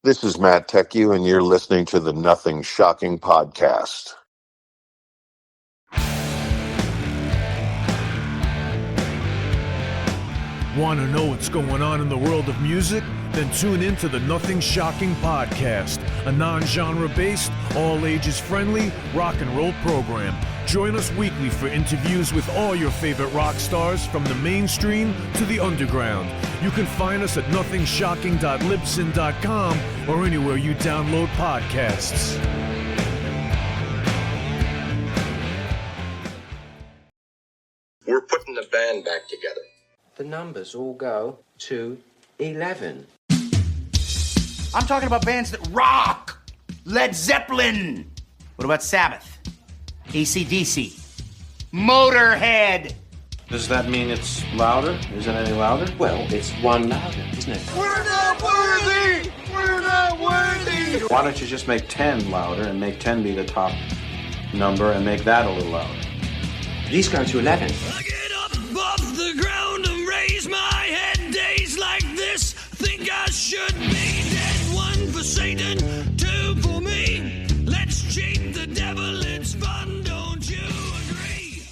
This is Matt Tecu, and you're listening to the Nothing Shocking podcast. Want to know what's going on in the world of music? Then tune in to the Nothing Shocking podcast, a non-genre based, all ages friendly rock and roll program. Join us weekly for interviews with all your favorite rock stars from the mainstream to the underground. You can find us at nothingshocking.libsyn.com or anywhere you download podcasts. We're putting the band back together. The numbers all go to 11. I'm talking about bands that rock. Led Zeppelin. What about Sabbath? AC/DC. Motorhead. Does that mean it's louder? Is it any louder? Well, it's one louder, isn't it? We're not worthy. We're not worthy. Why don't you just make 10 louder and make 10 be the top number and make that a little louder? These go to 11. I get up off the ground and raise my head. Days like this, think I should be dead. One for Satan, two for me. Let's cheat the devil, it's fun, don't you agree?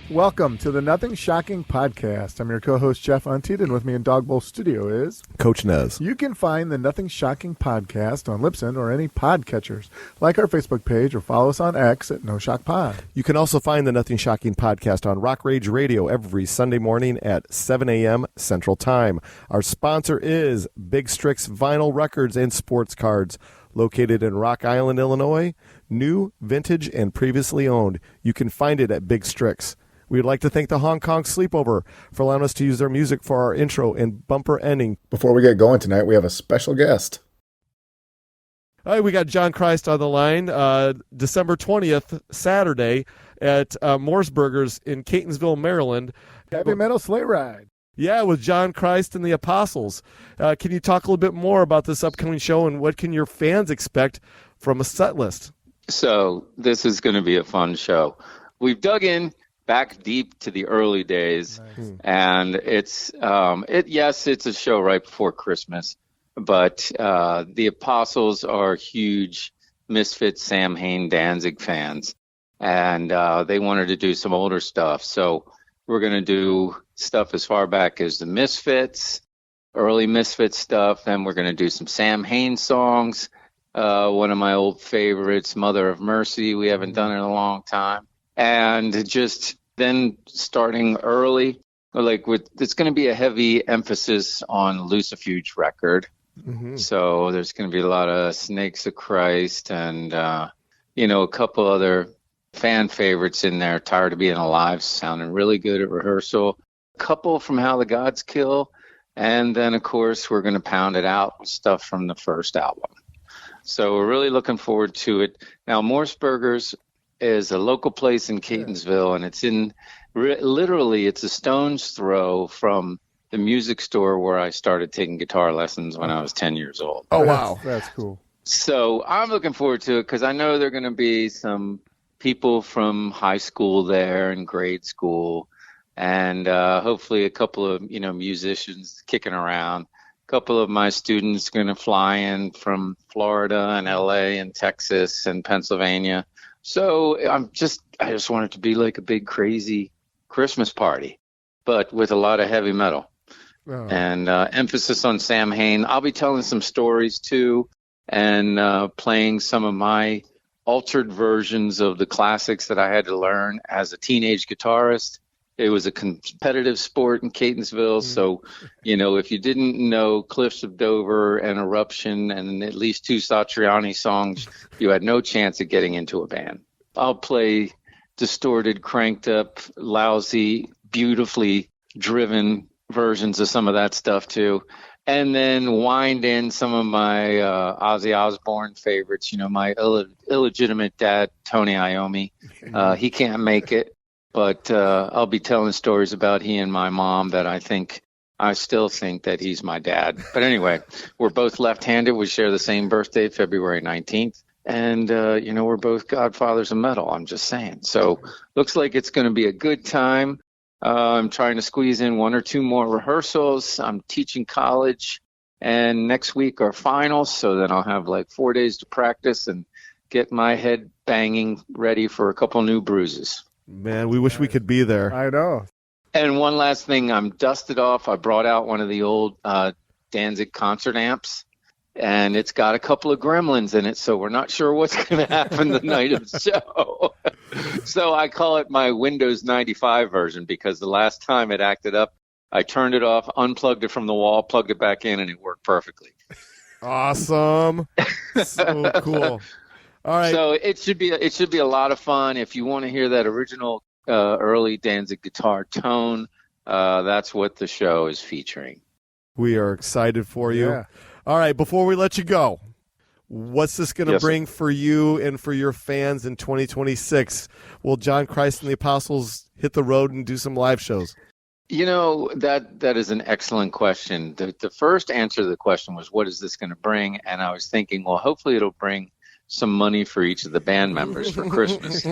Welcome to the Nothing Shocking podcast. I'm your co-host, Jeff Untied, and with me in Dog Bowl Studio is Coach Nez. You can find the Nothing Shocking podcast on Libsyn or any podcatchers. Like our Facebook page or follow us on X at No Shock Pod. You can also find the Nothing Shocking podcast on Rock Rage Radio every Sunday morning at 7 a.m. Central Time. Our sponsor is Big Strix Vinyl Records and Sports Cards, located in Rock Island, Illinois. New, vintage, and previously owned. You can find it at Big Strix. We'd like to thank the Hong Kong Sleepover for allowing us to use their music for our intro and bumper ending. Before we get going tonight, we have a special guest. All right, we got John Christ on the line, December 20th, Saturday, at Mooresburgers in Catonsville, Maryland. Heavy Metal Sleigh Ride. Yeah, with John Christ and the Apostles. Can you talk a little bit more about this upcoming show and what can your fans expect from a set list? So this is going to be a fun show. We've dug in back deep to the early days, nice. And it's it's a show right before Christmas, but the Apostles are huge Misfits, Sam Hain, Danzig fans, and they wanted to do some older stuff. So we're going to do stuff as far back as the Misfits, early Misfits stuff, and we're going to do some Sam Hain songs. One of my old favorites, Mother of Mercy, we haven't done in a long time. And just then starting early, it's going to be a heavy emphasis on Lucifuge record. Mm-hmm. So there's going to be a lot of Snakes of Christ and, a couple other fan favorites in there. Tired of Being Alive, sounding really good at rehearsal. A couple from How the Gods Kill. And then, of course, we're going to pound it out with stuff from the first album. So we're really looking forward to it. Now, Mooresburgers is a local place in Catonsville, and it's literally it's a stone's throw from the music store where I started taking guitar lessons when I was 10 years old. Oh, wow. That's cool. So I'm looking forward to it because I know there are going to be some people from high school there and grade school, and hopefully a couple of, musicians kicking around. A couple of my students are going to fly in from Florida and LA and Texas and Pennsylvania. So I just want it to be like a big, crazy Christmas party, but with a lot of heavy metal and emphasis on Sam Hain. I'll be telling some stories, too, and playing some of my altered versions of the classics that I had to learn as a teenage guitarist. It was a competitive sport in Catonsville, so, if you didn't know Cliffs of Dover and Eruption and at least two Satriani songs, you had no chance of getting into a band. I'll play distorted, cranked up, lousy, beautifully driven versions of some of that stuff, too. And then wind in some of my Ozzy Osbourne favorites, my illegitimate dad, Tony Iommi. He can't make it. But I'll be telling stories about he and my mom that I still think that he's my dad. But anyway, we're both left-handed. We share the same birthday, February 19th. And, we're both godfathers of metal, I'm just saying. So looks like it's going to be a good time. I'm trying to squeeze in one or two more rehearsals. I'm teaching college And next week our finals, so then I'll have like 4 days to practice and get my head banging ready for a couple new bruises. Man, we wish we could be there. I know. And one last thing, I'm dusted off. I brought out one of the old Danzig concert amps, and it's got a couple of gremlins in it, so we're not sure what's going to happen the night of the show. So I call it my Windows 95 version, because the last time it acted up, I turned it off, unplugged it from the wall, plugged it back in, and it worked perfectly. Awesome. So cool. All right. So it should be a lot of fun. If you want to hear that original early Danzig guitar tone, that's what the show is featuring. We are excited for you. Yeah. All right, before we let you go, what's this going to bring for you and for your fans in 2026? Will John Christ and the Apostles hit the road and do some live shows? You know, that is an excellent question. The first answer to the question was, what is this going to bring? And I was thinking, well, hopefully it'll bring some money for each of the band members for Christmas.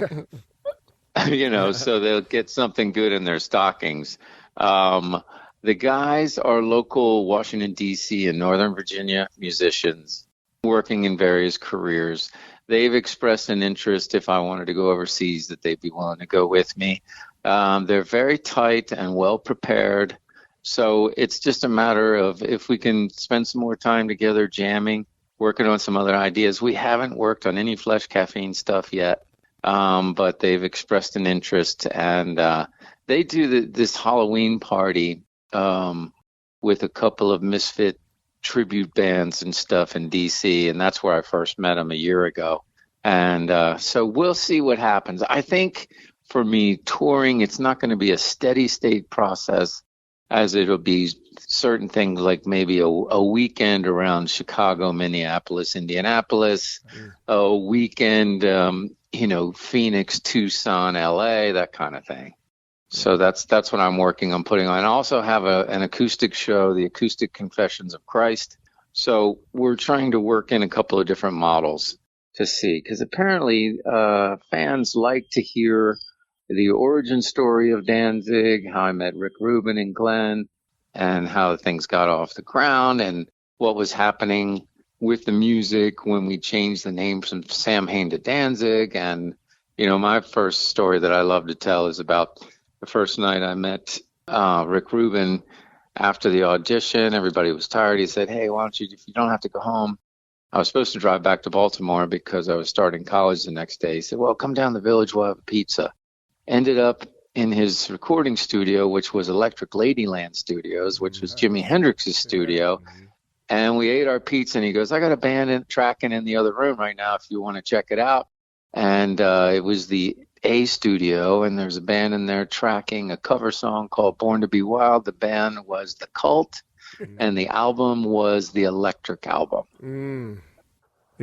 You know, so they'll get something good in their stockings. The guys are local Washington, D.C. and Northern Virginia musicians working in various careers. They've expressed an interest, if I wanted to go overseas, that they'd be willing to go with me. They're very tight and well prepared. So it's just a matter of if we can spend some more time together jamming, working on some other ideas. We haven't worked on any Flesh Caffeine stuff yet, but they've expressed an interest. And they do this Halloween party with a couple of misfit tribute bands and stuff in D.C., and that's where I first met them a year ago. And so we'll see what happens. I think for me, touring, it's not going to be a steady state process, as it'll be certain things like maybe a weekend around Chicago, Minneapolis, Indianapolis, a weekend, Phoenix, Tucson, LA, that kind of thing. So that's what I'm working on putting on. I also have an acoustic show, the Acoustic Confessions of Christ. So we're trying to work in a couple of different models to see, because apparently fans like to hear the origin story of Danzig, how I met Rick Rubin and Glenn, and how things got off the ground, and what was happening with the music when we changed the name from Sam Hain to Danzig. And, my first story that I love to tell is about the first night I met Rick Rubin after the audition. Everybody was tired. He said, hey, why don't you, if you don't have to go home. I was supposed to drive back to Baltimore because I was starting college the next day. He said, well, come down the village, we'll have a pizza. Ended up in his recording studio, which was Electric Ladyland Studios, which was Jimi Hendrix's studio. And we ate our pizza, and he goes, I got a band tracking in the other room right now if you want to check it out. And it was the A studio, and there's a band in there tracking a cover song called Born to Be Wild. The band was The Cult, and the album was the Electric album.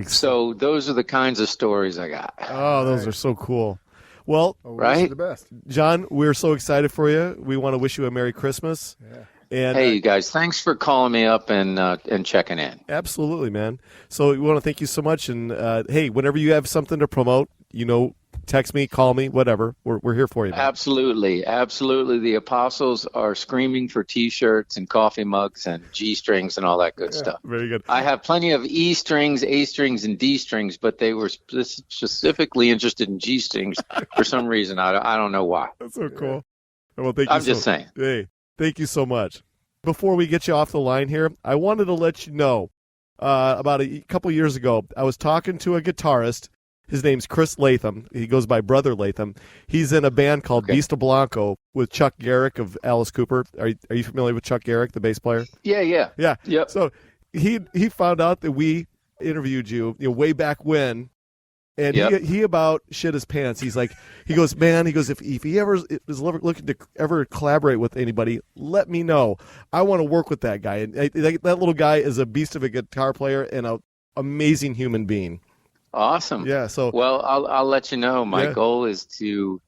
So those are the kinds of stories I got. Oh, those are so cool. Well, right? The best. John, we're so excited for you. We want to wish you a Merry Christmas. Yeah. And, hey, you guys, thanks for calling me up and checking in. Absolutely, man. So we want to thank you so much. And, hey, whenever you have something to promote, text me, call me, whatever. We're here for you, man. Absolutely. Absolutely. The Apostles are screaming for T-shirts and coffee mugs and G-strings and all that good stuff. Very good. I have plenty of E strings, A strings, and D strings, but they were specifically interested in G strings for some reason. I don't know why. That's so cool. Well, thank you. I'm just saying. Hey, thank you so much. Before we get you off the line here, I wanted to let you know about a couple years ago, I was talking to a guitarist. His name's Chris Latham. He goes by Brother Latham. He's in a band called Vista Blanco with Chuck Garrick of Alice Cooper. Are you familiar with Chuck Garrick, the bass player? Yeah. Yep. So he found out that we interviewed you, way back when, and he about shit his pants. He goes, if he ever is looking to ever collaborate with anybody, let me know. I want to work with that guy. And that little guy is a beast of a guitar player and an amazing human being. Awesome. Yeah. So well, I'll let you know. My goal is to,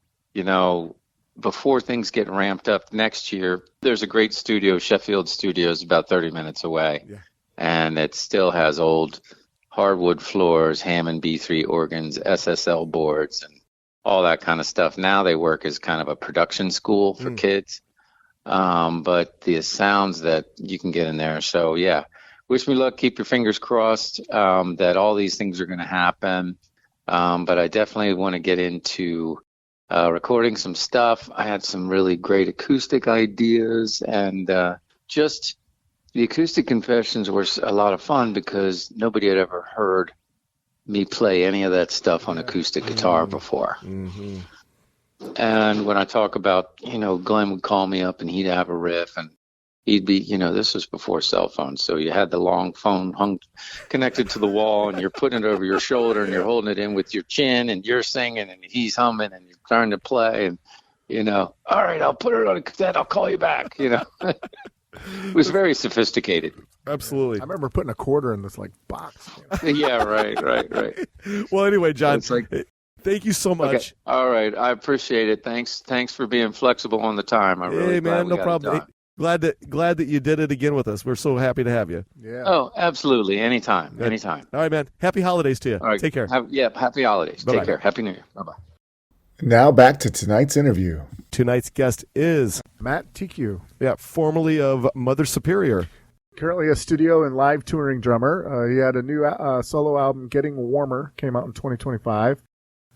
before things get ramped up next year, there's a great studio, Sheffield Studios, about 30 minutes away, and it still has old hardwood floors, Hammond B3 organs, SSL boards, and all that kind of stuff. Now they work as kind of a production school for kids, but the sounds that you can get in there. So wish me luck. Keep your fingers crossed that all these things are going to happen. But I definitely want to get into recording some stuff. I had some really great acoustic ideas, and just the acoustic confessions were a lot of fun because nobody had ever heard me play any of that stuff on acoustic guitar before. Mm-hmm. And when I talk about, Glenn would call me up and he'd have a riff, and he'd be, this was before cell phones. So you had the long phone hung connected to the wall, and you're putting it over your shoulder, and you're holding it in with your chin, and you're singing, and he's humming, and you're trying to play, and, all right, I'll put it on a cassette. I'll call you back. It was very sophisticated. Absolutely. I remember putting a quarter in this box. Yeah, right. Well, anyway, John, It's like, thank you so much. okay. All right, I appreciate it. Thanks for being flexible on the time. I'm really Hey, glad man, we no got it problem. done. Glad that you did it again with us. We're so happy to have you. Yeah. Oh, absolutely. Anytime. Good. Anytime. All right, man. Happy holidays to you. All right. Take care. Happy holidays. Bye-bye. Take care. Happy New Year. Bye-bye. Now back to tonight's interview. Tonight's guest is Matt Tecu, formerly of Mother Superior. currently a studio and live touring drummer. He had a new solo album, Getting Warmer, came out in 2025.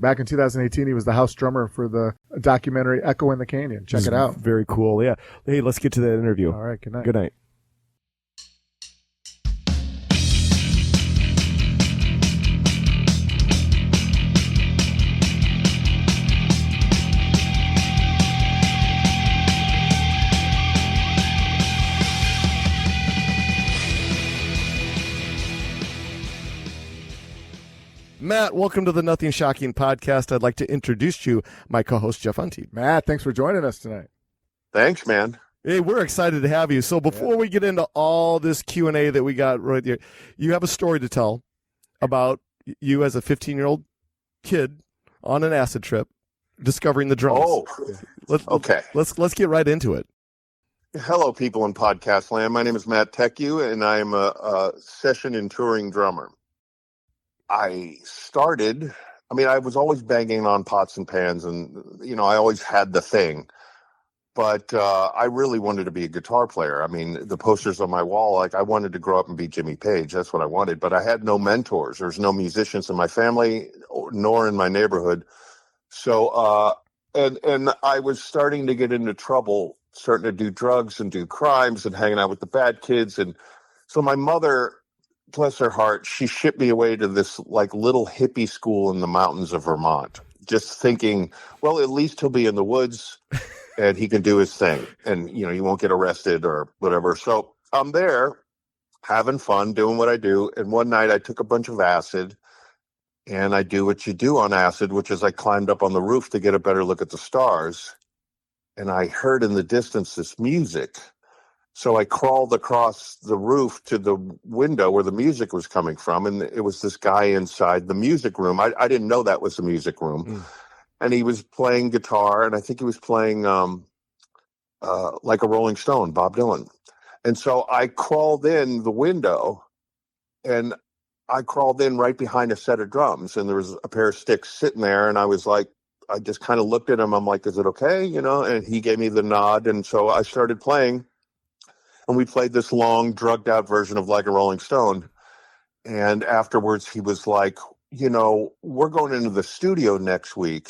Back in 2018, he was the house drummer for the documentary Echo in the Canyon. Check it out. Very cool. Yeah. Hey, let's get to that interview. All right. Good night. Good night. Matt, welcome to the Nothing Shocking podcast. I'd like to introduce you, my co-host, Jeff Unteed. Matt, thanks for joining us tonight. Thanks, man. Hey, we're excited to have you. So before we get into all this Q&A that we got right here, you have a story to tell about you as a 15-year-old kid on an acid trip discovering the drums. Oh, okay. Let's get right into it. Hello, people in podcast land. My name is Matt Tecu, and I am a session and touring drummer. I was always banging on pots and pans, and, I always had the thing. But I really wanted to be a guitar player. I mean, the posters on my wall, I wanted to grow up and be Jimmy Page. That's what I wanted. But I had no mentors. There's no musicians in my family, nor in my neighborhood. So, and I was starting to get into trouble, starting to do drugs and do crimes and hanging out with the bad kids. And so my mother, bless her heart, she shipped me away to this little hippie school in the mountains of Vermont, just thinking, well, at least he'll be in the woods and he can do his thing, and he won't get arrested or whatever. So I'm there having fun, doing what I do. And one night I took a bunch of acid, and I do what you do on acid, which is I climbed up on the roof to get a better look at the stars. And I heard in the distance this music. So I crawled across the roof to the window where the music was coming from, and it was this guy inside the music room. I didn't know that was the music room. And he was playing guitar, and I think he was playing like a Rolling Stone, Bob Dylan. And so I crawled in the window, and I crawled in right behind a set of drums, and there was a pair of sticks sitting there, and I was like, I just kind of looked at him. I'm like, is it okay? And he gave me the nod, and so I started playing. And we played this long, drugged-out version of Like a Rolling Stone. And afterwards, he was like, we're going into the studio next week.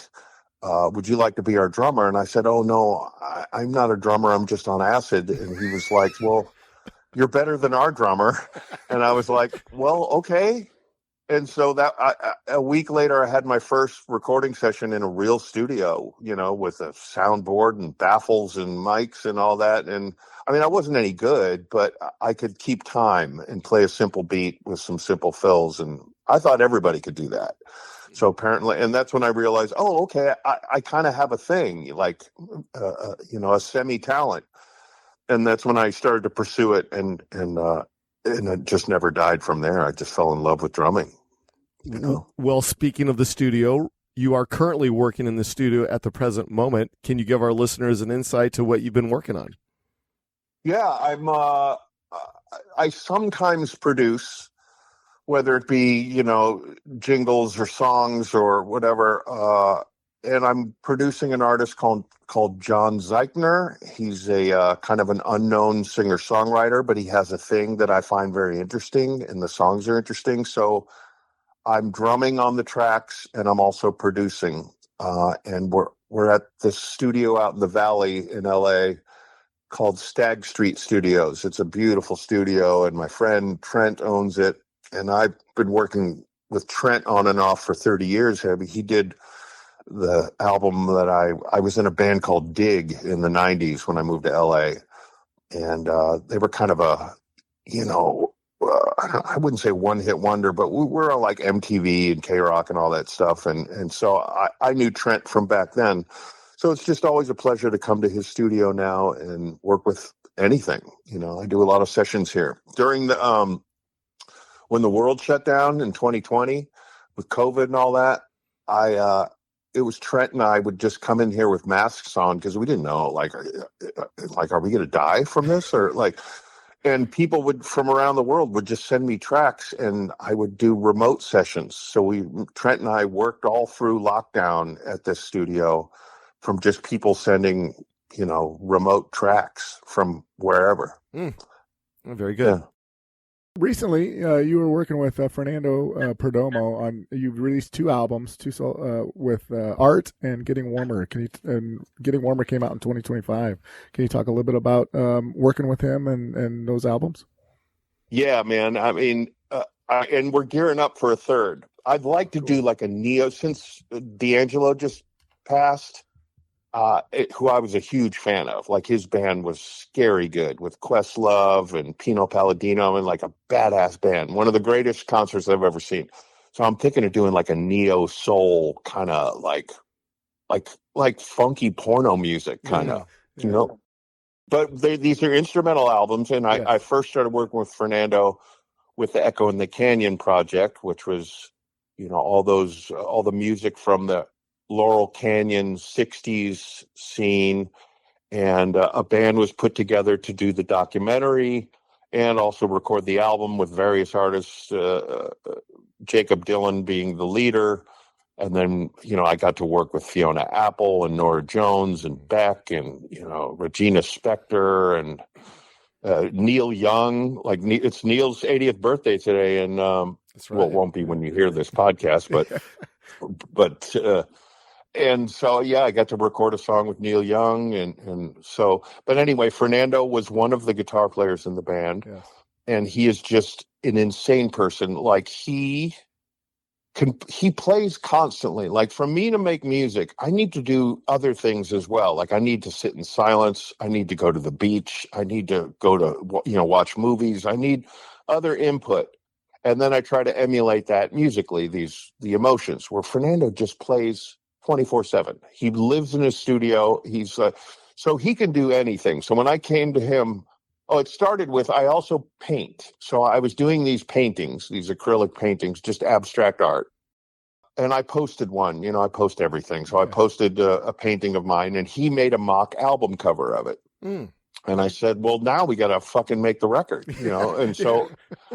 Would you like to be our drummer? And I said, oh, no, I'm not a drummer. I'm just on acid. And he was like, well, you're better than our drummer. And I was like, well, okay. And so that a week later, I had my first recording session in a real studio, with a soundboard and baffles and mics and all that. And I mean, I wasn't any good, but I could keep time and play a simple beat with some simple fills. And I thought everybody could do that. So apparently, and that's when I realized, oh, okay, I kind of have a thing, a semi-talent. And that's when I started to pursue it, and it just never died from there. I just fell in love with drumming. Well, speaking of the studio, you are currently working in the studio at the present moment. Can you give our listeners an insight to what you've been working on? Yeah, I sometimes produce, whether it be, jingles or songs or whatever. and I'm producing an artist called John Zeichner. He's a kind of an unknown singer-songwriter, but he has a thing that I find very interesting, and the songs are interesting. So I'm drumming on the tracks, and I'm also producing. And we're at this studio out in the Valley in LA called Stag Street Studios. It's a beautiful studio, and my friend Trent owns it. And I've been working with Trent on and off for 30 years. I mean, he did the album that I was in a band called Dig in the 90s when I moved to LA. And they were kind of a, I wouldn't say one-hit wonder, but we were on like MTV and K-Rock and all that stuff. And so I knew Trent from back then. So it's just always a pleasure to come to his studio now and work with anything. I do a lot of sessions here. During the when the world shut down in 2020 with COVID and all that, it was Trent and I would just come in here with masks on because we didn't know, like, are we going to die from this? Or like, and people from around the world would just send me tracks and I would do remote sessions. So Trent and I worked all through lockdown at this studio from just people sending, remote tracks from wherever. Very good. Yeah. Recently, you were working with Fernando Perdomo you've released 2 albums, with Art and Getting Warmer. And Getting Warmer came out in 2025. Can you talk a little bit about working with him and those albums? Yeah, man. I mean, and we're gearing up for a third. I'd like to do like a neo, since D'Angelo just passed. Who I was a huge fan of. Like, his band was scary good with Questlove and Pino Palladino, and like a badass band. One of the greatest concerts I've ever seen. So I'm thinking of doing like a neo soul kind of like funky porno music kind of, But these are instrumental albums, and I first started working with Fernando with the Echo in the Canyon project, which was, all the music from the Laurel Canyon 60s scene, and a band was put together to do the documentary and also record the album with various artists, Jacob Dylan being the leader. And then, I got to work with Fiona Apple and Nora Jones and Beck and, Regina Spektor and Neil Young. Like, it's Neil's 80th birthday today, and That's right. Well, it won't be when you hear this podcast, but and so, I got to record a song with Neil Young. And so, but anyway, Fernando was one of the guitar players in the band. Yes. And he is just an insane person. Like, he plays constantly. Like, for me to make music, I need to do other things as well. Like, I need to sit in silence. I need to go to the beach. I need to go to, watch movies. I need other input. And then I try to emulate that musically, the emotions, where Fernando just plays 24/7. He lives in his studio. He's so he can do anything. So when I came to him, it started with, I also paint. So I was doing these paintings, these acrylic paintings, just abstract art. And I posted one, I post everything. So I posted a painting of mine, and he made a mock album cover of it. And I said, well, now we got to fucking make the record, And so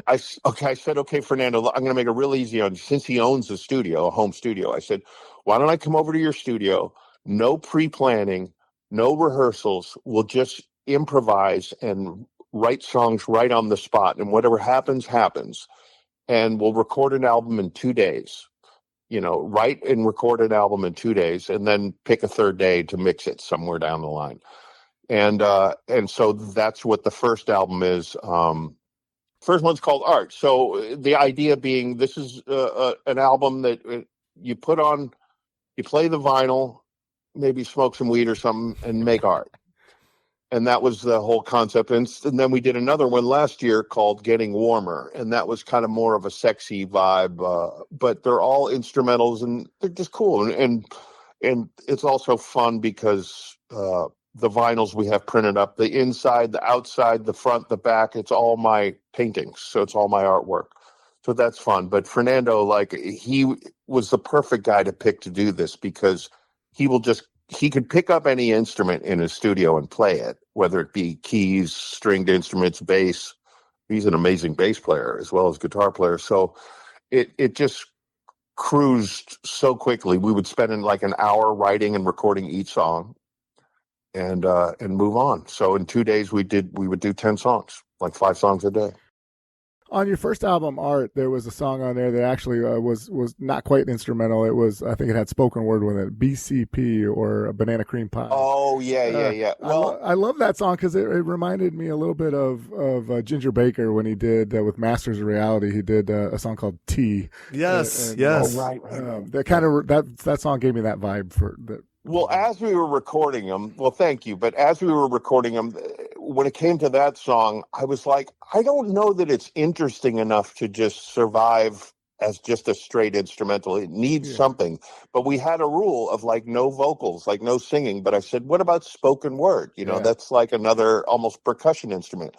I said, okay, Fernando, I'm going to make it real easy on you. Since he owns a home studio, I said, why don't I come over to your studio? No pre-planning, no rehearsals. We'll just improvise and write songs right on the spot. And whatever happens, happens. And we'll record an album in 2 days. Write and record an album in 2 days, and then pick a third day to mix it somewhere down the line. And so that's what the first album is. First one's called Art. So the idea being, this is an album that you put on, you play the vinyl, maybe smoke some weed or something, and make art. And that was the whole concept. And then we did another one last year called Getting Warmer, and that was kind of more of a sexy vibe. But they're all instrumentals, and they're just cool. And it's also fun because the vinyls we have printed up, the inside, the outside, the front, the back, it's all my paintings. So it's all my artwork. So that's fun. But Fernando, like, he was the perfect guy to pick to do this, because he could pick up any instrument in his studio and play it, whether it be keys, stringed instruments, bass. He's an amazing bass player as well as guitar player. So it just cruised so quickly. We would spend in like an hour writing and recording each song, and move on. So in 2 days we would do 10 songs, like 5 songs a day. On your first album, Art, there was a song on there that actually was not quite instrumental. It was, I think it had spoken word with it, BCP, or Banana Cream Pie. Oh, yeah. Well, I love that song because it reminded me a little bit of Ginger Baker when he did with Masters of Reality. He did a song called T. Yes. Right. That kind of that song gave me that vibe for that. Well, as we were recording them, well, thank you. But as we were recording them, when it came to that song, I was like, I don't know that it's interesting enough to just survive as just a straight instrumental. It needs something. But we had a rule of like no vocals, like no singing. But I said, what about spoken word? You know, that's like another almost percussion instrument.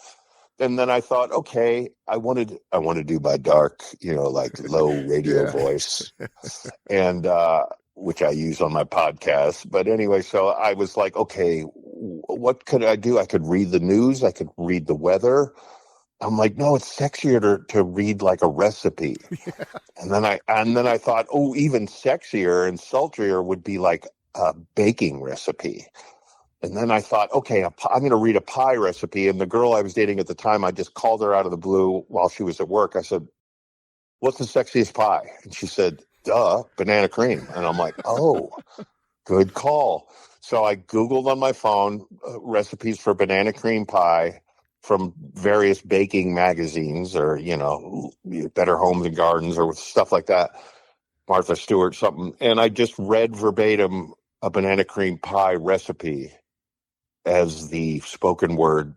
And then I thought, okay, I want to do my dark, you know, like low radio voice. And, which I use on my podcast. But anyway, so I was like, okay, what could I do? I could read the news. I could read the weather. I'm like, no, it's sexier to read like a recipe. And then I thought, oh, even sexier and sultrier would be like a baking recipe. And then I thought, okay, I'm going to read a pie recipe. And the girl I was dating at the time, I just called her out of the blue while she was at work. I said, what's the sexiest pie? And she said, duh, banana cream. And I'm like, oh, good call. So I Googled on my phone recipes for banana cream pie from various baking magazines, or, you know, Better Homes and Gardens or stuff like that, Martha Stewart, something. And I just read verbatim a banana cream pie recipe as the spoken word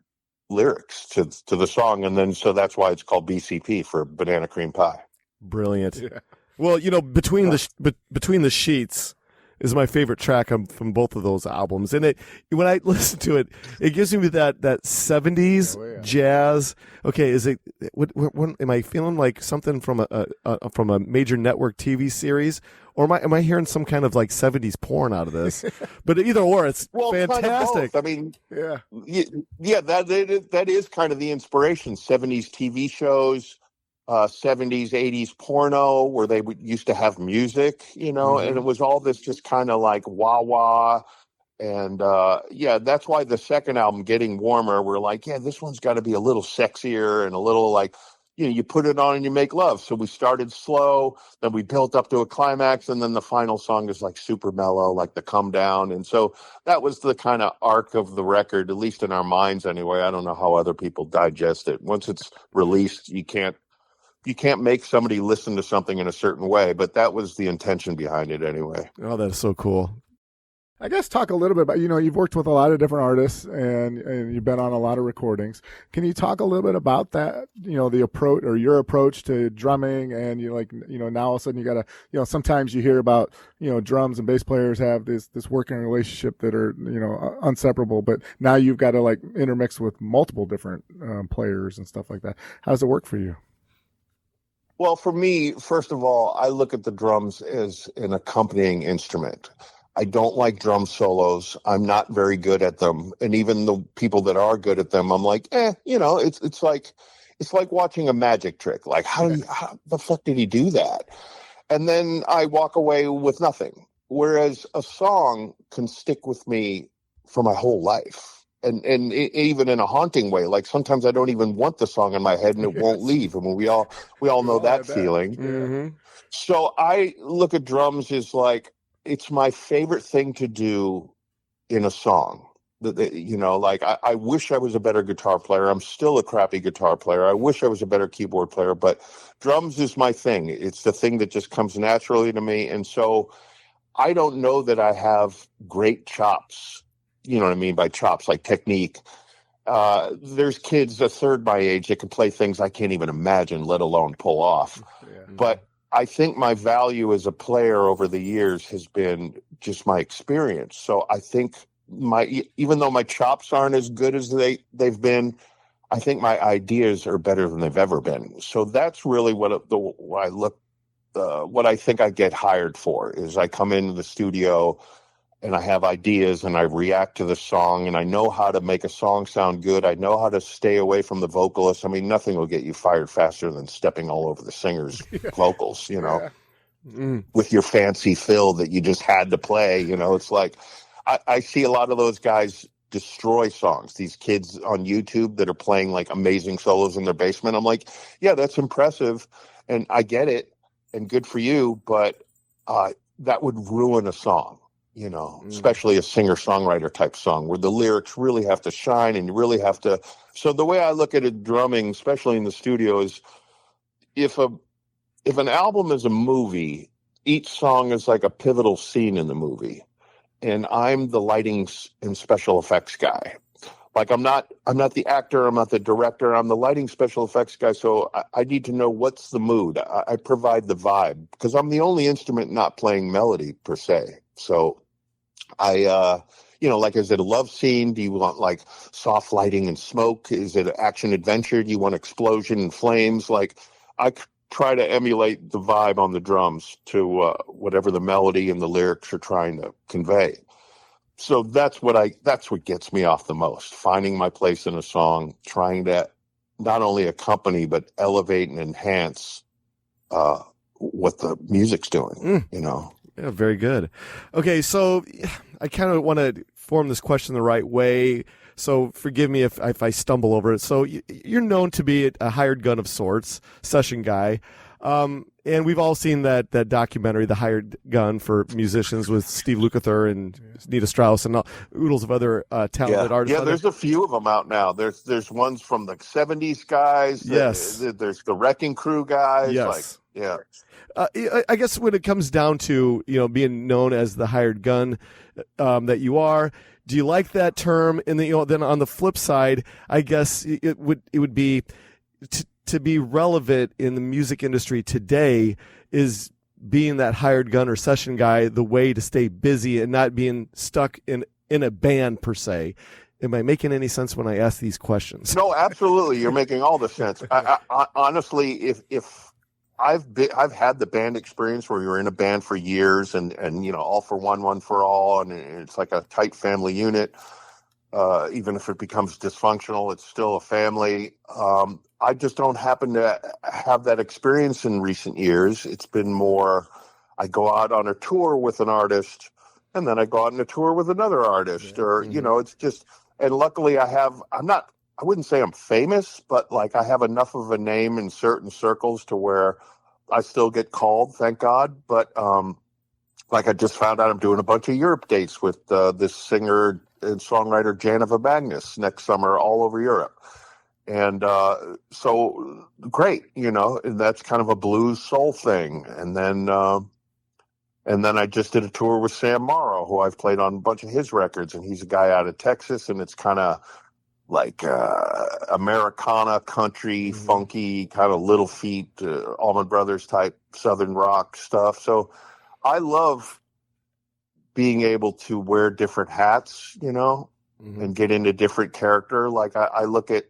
lyrics to the song. And then, so that's why it's called BCP, for banana cream pie. Brilliant. Yeah. Well, you know, between the sheets is my favorite track from both of those albums, and when I listen to it, it gives me that 70s jazz. Okay, is it? What am I feeling like something from a major network TV series, or am I hearing some kind of like 70s porn out of this? But either or, it's fantastic. Kind of both. I mean, that is kind of the inspiration. 70s TV shows. 70s, 80s porno, where they used to have music, you know, and it was all this just kind of like wah-wah. And that's why the second album, Getting Warmer, we're like, this one's got to be a little sexier and a little like, you know, you put it on and you make love. So we started slow, then we built up to a climax, and then the final song is like super mellow, like the Come Down. And so that was the kind of arc of the record, at least in our minds anyway. I don't know how other people digest it. Once it's released, you can't make somebody listen to something in a certain way, but that was the intention behind it anyway. Oh, that's so cool. I guess talk a little bit about, you know, you've worked with a lot of different artists and you've been on a lot of recordings. Can you talk a little bit about that, you know, the approach or your approach to drumming? And you like, you know, now all of a sudden you got to, you know, sometimes you hear about, you know, drums and bass players have this working relationship that are, you know, inseparable, but now you've got to like intermix with multiple different players and stuff like that. How does it work for you? Well, for me, first of all, I look at the drums as an accompanying instrument. I don't like drum solos. I'm not very good at them. And even the people that are good at them, I'm like, you know, it's like watching a magic trick. Like, how the fuck did he do that? And then I walk away with nothing. Whereas a song can stick with me for my whole life. And even in a haunting way, like sometimes I don't even want the song in my head and it won't leave. I mean, we all know that feeling. Mm-hmm. So I look at drums as like, it's my favorite thing to do in a song. You know, like I wish I was a better guitar player. I'm still a crappy guitar player. I wish I was a better keyboard player, but drums is my thing. It's the thing that just comes naturally to me. And so I don't know that I have great chops. You know what I mean by chops, like technique. There's kids a third my age that can play things I can't even imagine, let alone pull off. Yeah. But I think my value as a player over the years has been just my experience. So I think even though my chops aren't as good as they've been, I think my ideas are better than they've ever been. So that's really what I think I get hired for is I come into the studio and I have ideas and I react to the song and I know how to make a song sound good. I know how to stay away from the vocalist. I mean, nothing will get you fired faster than stepping all over the singer's vocals, you know? with your fancy fill that you just had to play. It's like I see a lot of those guys destroy songs. These kids on YouTube that are playing like amazing solos in their basement. I'm like, yeah, that's impressive, and I get it, and good for you, but that would ruin a song. Especially a singer-songwriter type song where the lyrics really have to shine and you really have to. So the way I look at it, drumming, especially in the studio, is if an album is a movie, each song is like a pivotal scene in the movie, and I'm the lighting and special effects guy. Like I'm not the actor, I'm not the director, I'm the lighting special effects guy. So I need to know what's the mood. I provide the vibe because I'm the only instrument not playing melody per se. So like, is it a love scene? Do you want like soft lighting and smoke? Is it action adventure? Do you want explosion and flames? Like I try to emulate the vibe on the drums to whatever the melody and the lyrics are trying to convey. So that's what gets me off the most, finding my place in a song, trying to not only accompany, but elevate and enhance what the music's doing, Yeah, very good. Okay, so I kind of want to form this question the right way, so forgive me if I stumble over it. So you're known to be a hired gun of sorts, session guy, and we've all seen that documentary, The Hired Gun, for musicians with Steve Lukather and Nita Strauss and oodles of other talented artists. Yeah, there's a few of them out now. There's ones from the 70s guys. Yes. There's the Wrecking Crew guys. Yes. Yeah. I guess when it comes down to being known as the hired gun that you are, do you like that term? And then then on the flip side, I guess it would be to be relevant in the music industry today is being that hired gun or session guy the way to stay busy and not being stuck in a band per se. Am I making any sense when I ask these questions? No, absolutely. You're making all the sense. I honestly, if I've had the band experience where you're in a band for years and all for one for all, and it's like a tight family unit. Even if it becomes dysfunctional, it's still a family. I just don't happen to have that experience in recent years. It's been more, I go out on a tour with an artist, and then I go out on a tour with another artist, or it's just. And luckily, I wouldn't say I'm famous, but like I have enough of a name in certain circles to where I still get called, thank God. But like I just found out I'm doing a bunch of Europe dates with this singer and songwriter Janova Magnus next summer all over Europe. And so great, and that's kind of a blues soul thing. And then I just did a tour with Sam Morrow, who I've played on a bunch of his records, and he's a guy out of Texas, and it's kind of like Americana, country, funky, kind of Little Feat, Allman Brothers type Southern rock stuff. So I love being able to wear different hats, and get into different character. Like I look at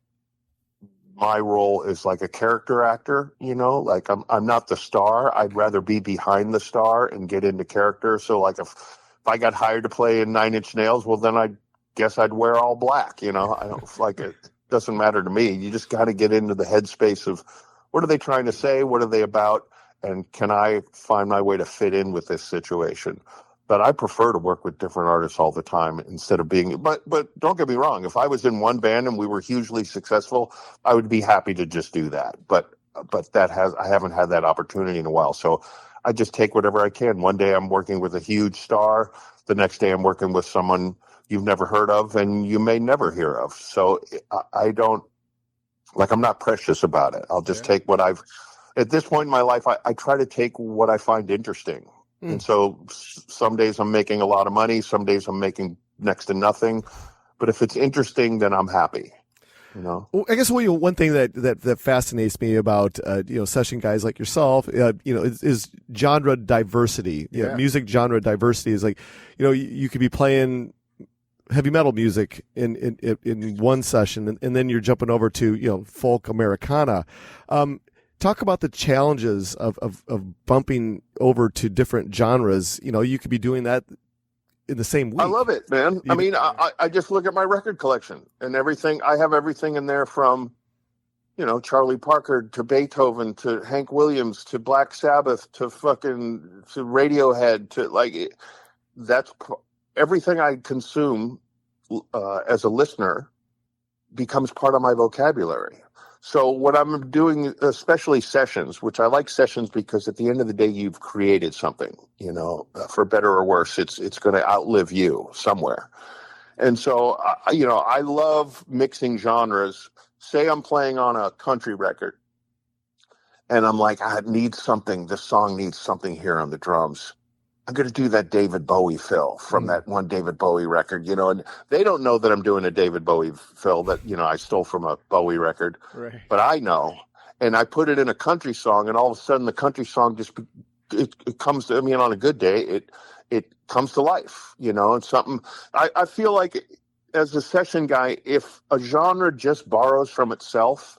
my role as like a character actor, like I'm not the star. I'd rather be behind the star and get into character. So like if I got hired to play in Nine Inch Nails, well then I guess I'd wear all black, I don't like it. Doesn't matter to me. You just got to get into the headspace of what are they trying to say? What are they about? And can I find my way to fit in with this situation? But I prefer to work with different artists all the time instead of being, but don't get me wrong. If I was in one band and we were hugely successful, I would be happy to just do that. But I haven't had that opportunity in a while. So I just take whatever I can. One day I'm working with a huge star. The next day I'm working with someone you've never heard of and you may never hear of. So I don't, like, I'm not precious about it. I'll just take what at this point in my life, I try to take what I find interesting. And so some days I'm making a lot of money. Some days I'm making next to nothing. But if it's interesting, then I'm happy. Well, I guess one thing that fascinates me about session guys like yourself, is genre diversity. Music genre diversity is like, you could be playing heavy metal music in one session, and then you're jumping over to folk Americana. Talk about the challenges of bumping over to different genres. You could be doing that in the same week. I love it, man. I just look at my record collection and everything. I have everything in there from, Charlie Parker to Beethoven to Hank Williams to Black Sabbath to Radiohead to that's everything I consume as a listener becomes part of my vocabulary. So what I'm doing, especially sessions, which I like sessions because at the end of the day, you've created something, for better or worse, it's going to outlive you somewhere. And so, I love mixing genres. Say I'm playing on a country record and I'm like, I need something. This song needs something here on the drums. I'm going to do that David Bowie fill from that one David Bowie record, and they don't know that I'm doing a David Bowie fill that, I stole from a Bowie record, right. But I know, and I put it in a country song and all of a sudden the country song it comes to, on a good day, it comes to life, and something I feel like as a session guy, if a genre just borrows from itself,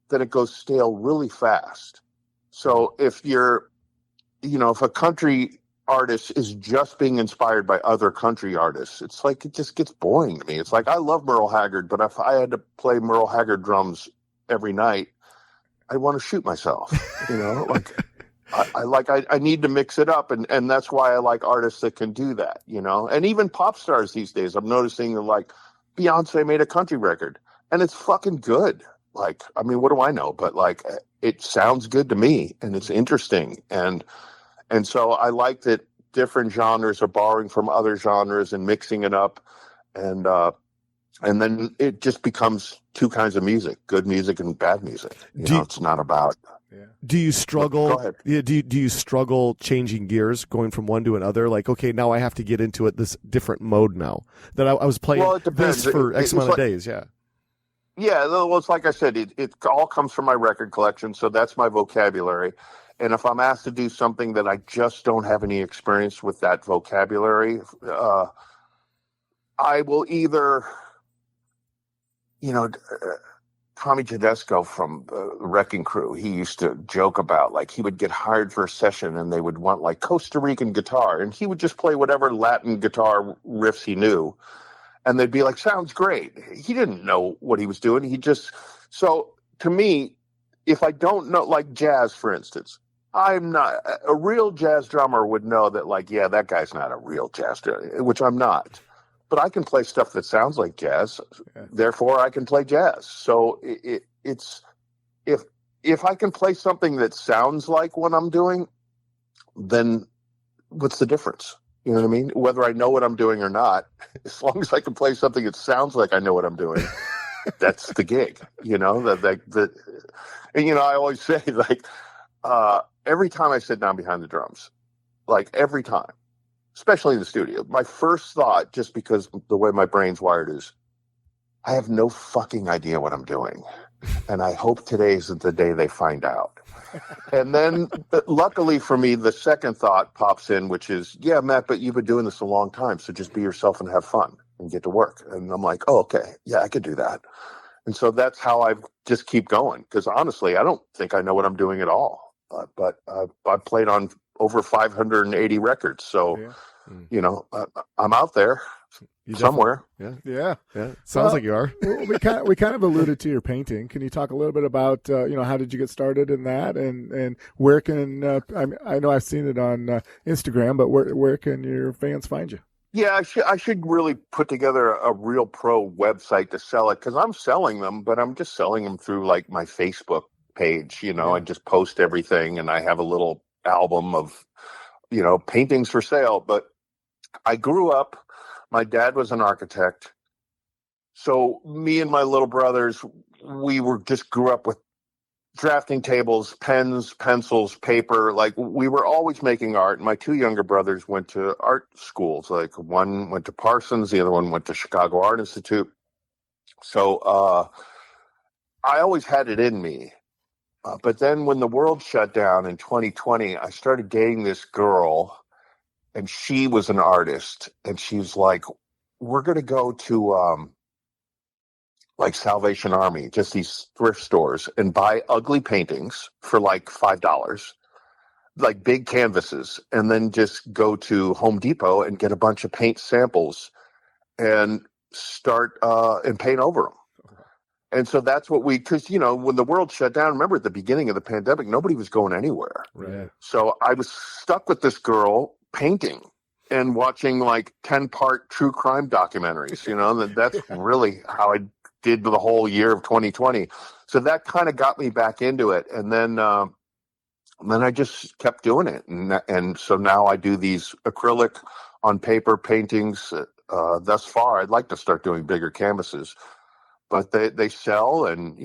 then it goes stale really fast. So if if a country artist is just being inspired by other country artists, it's like it just gets boring to me. It's like I love Merle Haggard, but if I had to play Merle Haggard drums every night, I'd want to shoot myself. I need to mix it up, and that's why I like artists that can do that. And even pop stars these days, I'm noticing that Beyonce made a country record, and it's fucking good. What do I know? But it sounds good to me, and it's interesting, and so I like that different genres are borrowing from other genres and mixing it up. And then it just becomes two kinds of music, good music and bad music. It's not about. Yeah. Do you struggle? Go ahead. Yeah, do you struggle changing gears, going from one to another? Like, okay, now I have to get into this different mode now that I was playing this for X amount of days. Yeah. Yeah, well, it's like I said, it all comes from my record collection, so that's my vocabulary. And if I'm asked to do something that I just don't have any experience with that vocabulary, I will either, Tommy Tedesco from the Wrecking Crew, he used to joke about, he would get hired for a session and they would want, Costa Rican guitar. And he would just play whatever Latin guitar riffs he knew. And they'd be like, sounds great. He didn't know what he was doing. So to me, if I don't know, like jazz, for instance, I'm not a real jazz drummer would know that that guy's not a real jazz drummer, which I'm not, but I can play stuff that sounds like jazz. Yeah. Therefore I can play jazz. So it's, if I can play something that sounds like what I'm doing, then what's the difference? You know what I mean? Whether I know what I'm doing or not, as long as I can play something that sounds like I know what I'm doing, that's the gig, and I always say every time I sit down behind the drums, every time, especially in the studio, my first thought, just because the way my brain's wired is, I have no fucking idea what I'm doing. And I hope today isn't the day they find out. And then luckily for me, the second thought pops in, which is, yeah, Matt, but you've been doing this a long time. So just be yourself and have fun and get to work. And I'm like, oh, okay. Yeah, I could do that. And so that's how I just keep going. Because honestly, I don't think I know what I'm doing at all. But I've played on over 580 records. So, I'm out there somewhere. Yeah. Sounds like you are. we kind of alluded to your painting. Can you talk a little bit about, how did you get started in that and where can, I know I've seen it on Instagram, but where can your fans find you? Yeah, I should really put together a real pro website to sell it, because I'm selling them, but I'm just selling them through my Facebook page, and just post everything. And I have a little album of, paintings for sale. But I grew up, my dad was an architect. So me and my little brothers, we grew up with drafting tables, pens, pencils, paper. We were always making art. My two younger brothers went to art schools. One went to Parsons, the other one went to Chicago Art Institute. So I always had it in me. But then when the world shut down in 2020, I started dating this girl, and she was an artist. And she was like, we're going to go to Salvation Army, just these thrift stores, and buy ugly paintings for $5, big canvases, and then just go to Home Depot and get a bunch of paint samples and start and paint over them. And so that's what because, when the world shut down, remember at the beginning of the pandemic, nobody was going anywhere. Right. So I was stuck with this girl painting and watching like 10-part true crime documentaries, that's really how I did the whole year of 2020. So that kind of got me back into it. And then I just kept doing it. And so now I do these acrylic on paper paintings. Thus far, I'd like to start doing bigger canvases, but they sell. And,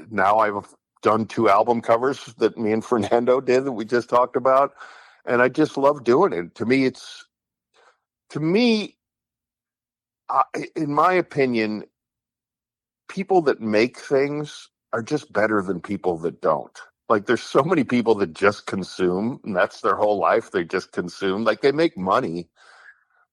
now I've done 2 album covers that me and Fernando did that we just talked about. And I just love doing it. To me, in my opinion, people that make things are just better than people that don't. Like, there's so many people that just consume, and that's their whole life. They just consume. Like, they make money.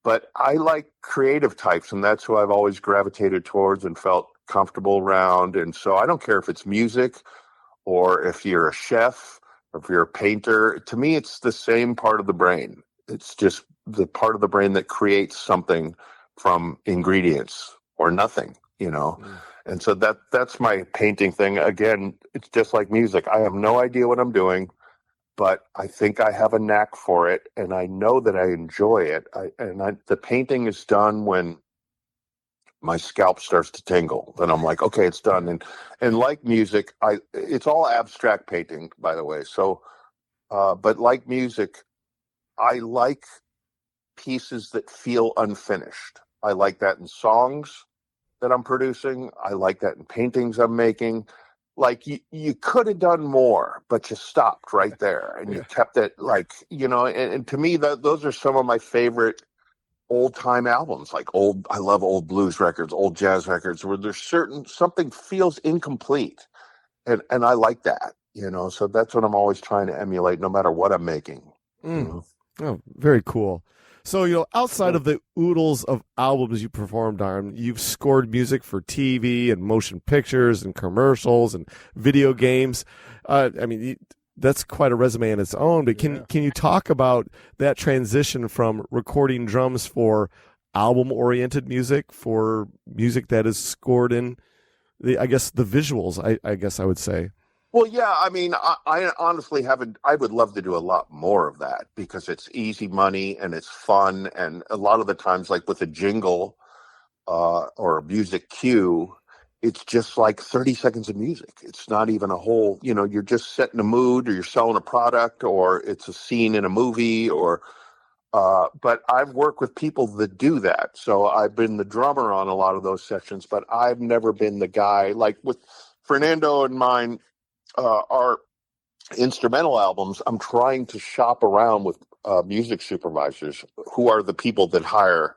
But I like creative types, and that's who I've always gravitated towards and felt comfortable around. And so I don't care if it's music or if you're a chef or if you're a painter. To me, it's the same part of the brain. It's just the part of the brain that creates something from ingredients or nothing, And so that's my painting thing. Again, it's just like music. I have no idea what I'm doing, but I think I have a knack for it, and I know that I enjoy it. The painting is done when my scalp starts to tingle. Then I'm like, okay, it's done. And like music, it's all abstract painting, by the way. So, but like music, I like pieces that feel unfinished. I like that in songs that I'm producing. I like that in paintings I'm making. Like you could have done more, but you stopped right there and you kept it and to me those are some of my favorite old time albums. I love old blues records, old jazz records where there's something feels incomplete. And I like that, so that's what I'm always trying to emulate no matter what I'm making. Oh, very cool. So, outside of the oodles of albums you performed on, you've scored music for TV and motion pictures and commercials and video games. That's quite a resume in its own. But can you talk about that transition from recording drums for album-oriented music, for music that is scored in the visuals, I guess I would say? Well, yeah, I honestly I would love to do a lot more of that because it's easy money and it's fun. And a lot of the times, like with a jingle or a music cue, it's just like 30 seconds of music. It's not even a whole, you're just setting a mood or you're selling a product or it's a scene in a movie but I've worked with people that do that. So I've been the drummer on a lot of those sessions, but I've never been the guy like with Fernando and mine. Our instrumental albums, I'm trying to shop around with music supervisors who are the people that hire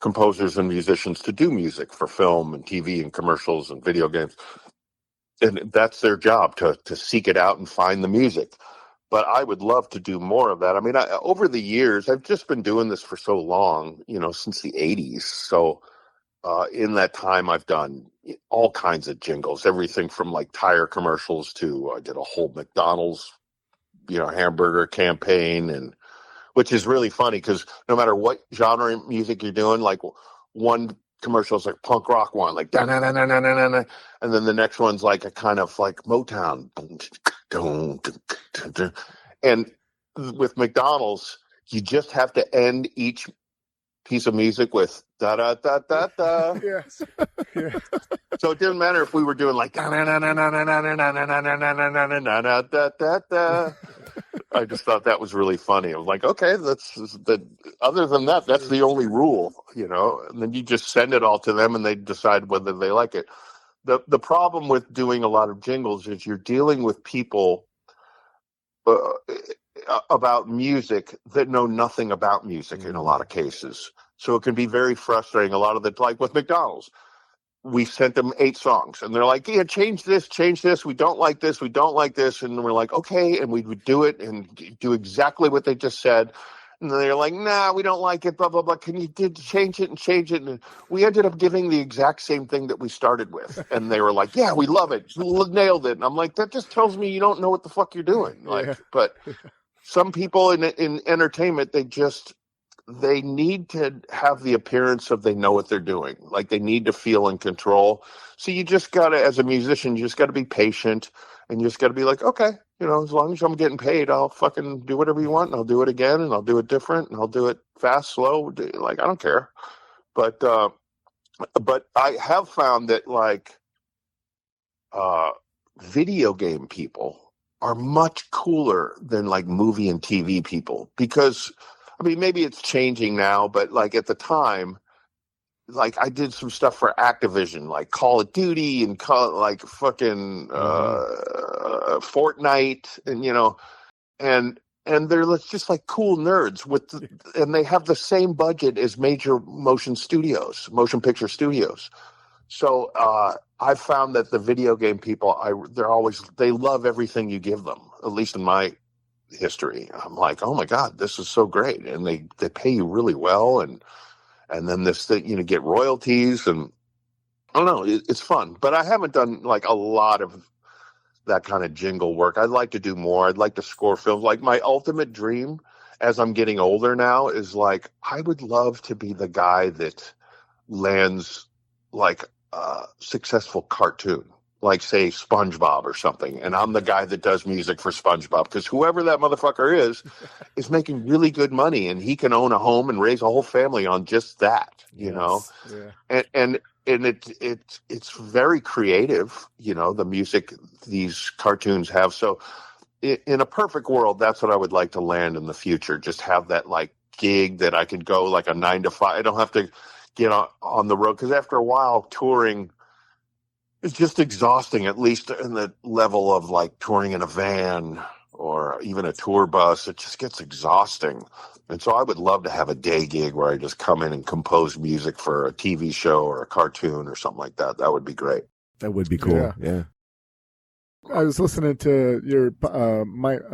composers and musicians to do music for film and TV and commercials and video games. And that's their job to seek it out and find the music. But I would love to do more of that. Over the years, I've just been doing this for so long, since the 80s. So in that time, I've done all kinds of jingles, everything from like tire commercials to I did a whole McDonald's, hamburger campaign, and which is really funny because no matter what genre of music you're doing, like one commercial is like punk rock one, like da na na na na na na, and then the next one's like a kind of like Motown, and with McDonald's, you just have to end each piece of music with da da da da da. Yes. Yeah. So it didn't matter if we were doing like da na na na na na na na na na na na na na na da da da. I just thought that was really funny. I was like, okay, that's the. Other than that, that's the only rule, And then you just send it all to them, and they decide whether they like it. The problem with doing a lot of jingles is you're dealing with people about music that know nothing about music in a lot of cases. So it can be very frustrating. A lot of like with McDonald's, we sent them 8 songs and they're like, yeah, change this. We don't like this. And we're like, okay. And we would do it and do exactly what they just said. And they're like, nah, we don't like it, blah, blah, blah. Can you change it? And we ended up giving the exact same thing that we started with. And they were like, yeah, we love it. Nailed it. And I'm like, that just tells me you don't know what the fuck you're doing. But some people in entertainment, they need to have the appearance of they know what they're doing. Like they need to feel in control. So you just got to, as a musician, you just got to be patient, and you just got to be like, okay, as long as I'm getting paid, I'll fucking do whatever you want, and I'll do it again, and I'll do it different, and I'll do it fast, slow. Like, I don't care. But I have found that like video game people are much cooler than like movie and TV people, because I mean, maybe it's changing now, but like at the time, like I did some stuff for Activision, like Call of Duty and like fucking Fortnite, and they're just like cool nerds and they have the same budget as major motion picture studios. So I've found that the video game people, they love everything you give them, at least in my history. I'm like, oh my God, this is so great. And they pay you really well. And then this thing, get royalties, and I don't know, it's fun. But I haven't done like a lot of that kind of jingle work. I'd like to do more. I'd like to score films. Like my ultimate dream as I'm getting older now is like, I would love to be the guy that lands like a successful cartoon, like say SpongeBob or something. And I'm the guy that does music for SpongeBob, because whoever that motherfucker is making really good money, and he can own a home and raise a whole family on just that, know? Yeah. And it's very creative, the music these cartoons have. So in a perfect world, that's what I would like to land in the future. Just have that like gig that I could go like a 9 to 5. I don't have to get on the road, because after a while touring is just exhausting, at least in the level of like touring in a van or even a tour bus. It just gets exhausting. And so I would love to have a day gig where I just come in and compose music for a TV show or a cartoon or something like that. That would be great. That would be cool. Yeah. I was listening to your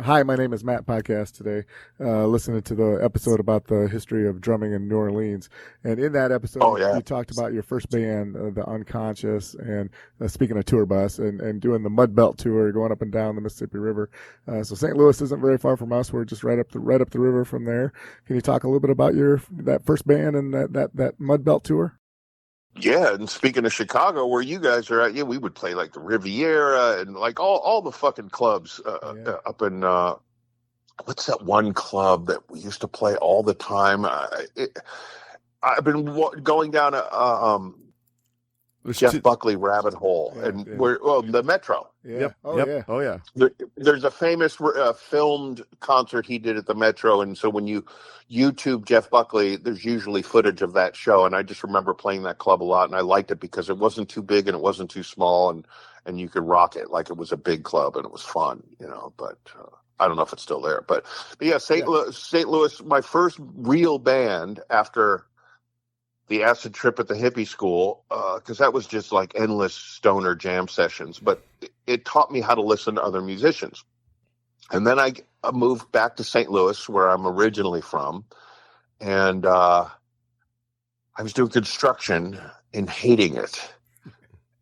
Hi, my name is Matt podcast today, listening to the episode about the history of drumming in New Orleans. And in that episode, you talked about your first band, The Unconscious, and speaking of tour bus, and doing the Mud Belt tour, going up and down the Mississippi River. So St. Louis isn't very far from us. We're just right up the river from there. Can you talk a little bit about that first band and that Mud Belt tour? Yeah, and speaking of Chicago, where you guys are at, we would play like the Riviera and like all the fucking clubs up in what's that one club that we used to play all the time? I've been going down a Jeff Buckley rabbit hole, and the Metro. Yeah. Yep. Oh, yep. Yeah. Oh yeah. There's a famous filmed concert he did at the Metro, and so when you YouTube Jeff Buckley, there's usually footage of that show, and I just remember playing that club a lot, and I liked it because it wasn't too big and it wasn't too small, and you could rock it like it was a big club, and it was fun, but I don't know if it's still there, but yeah, St. Louis, my first real band after the acid trip at the hippie school, because that was just like endless stoner jam sessions, but it taught me how to listen to other musicians. And then I moved back to St. Louis, where I'm originally from, and I was doing construction and hating it.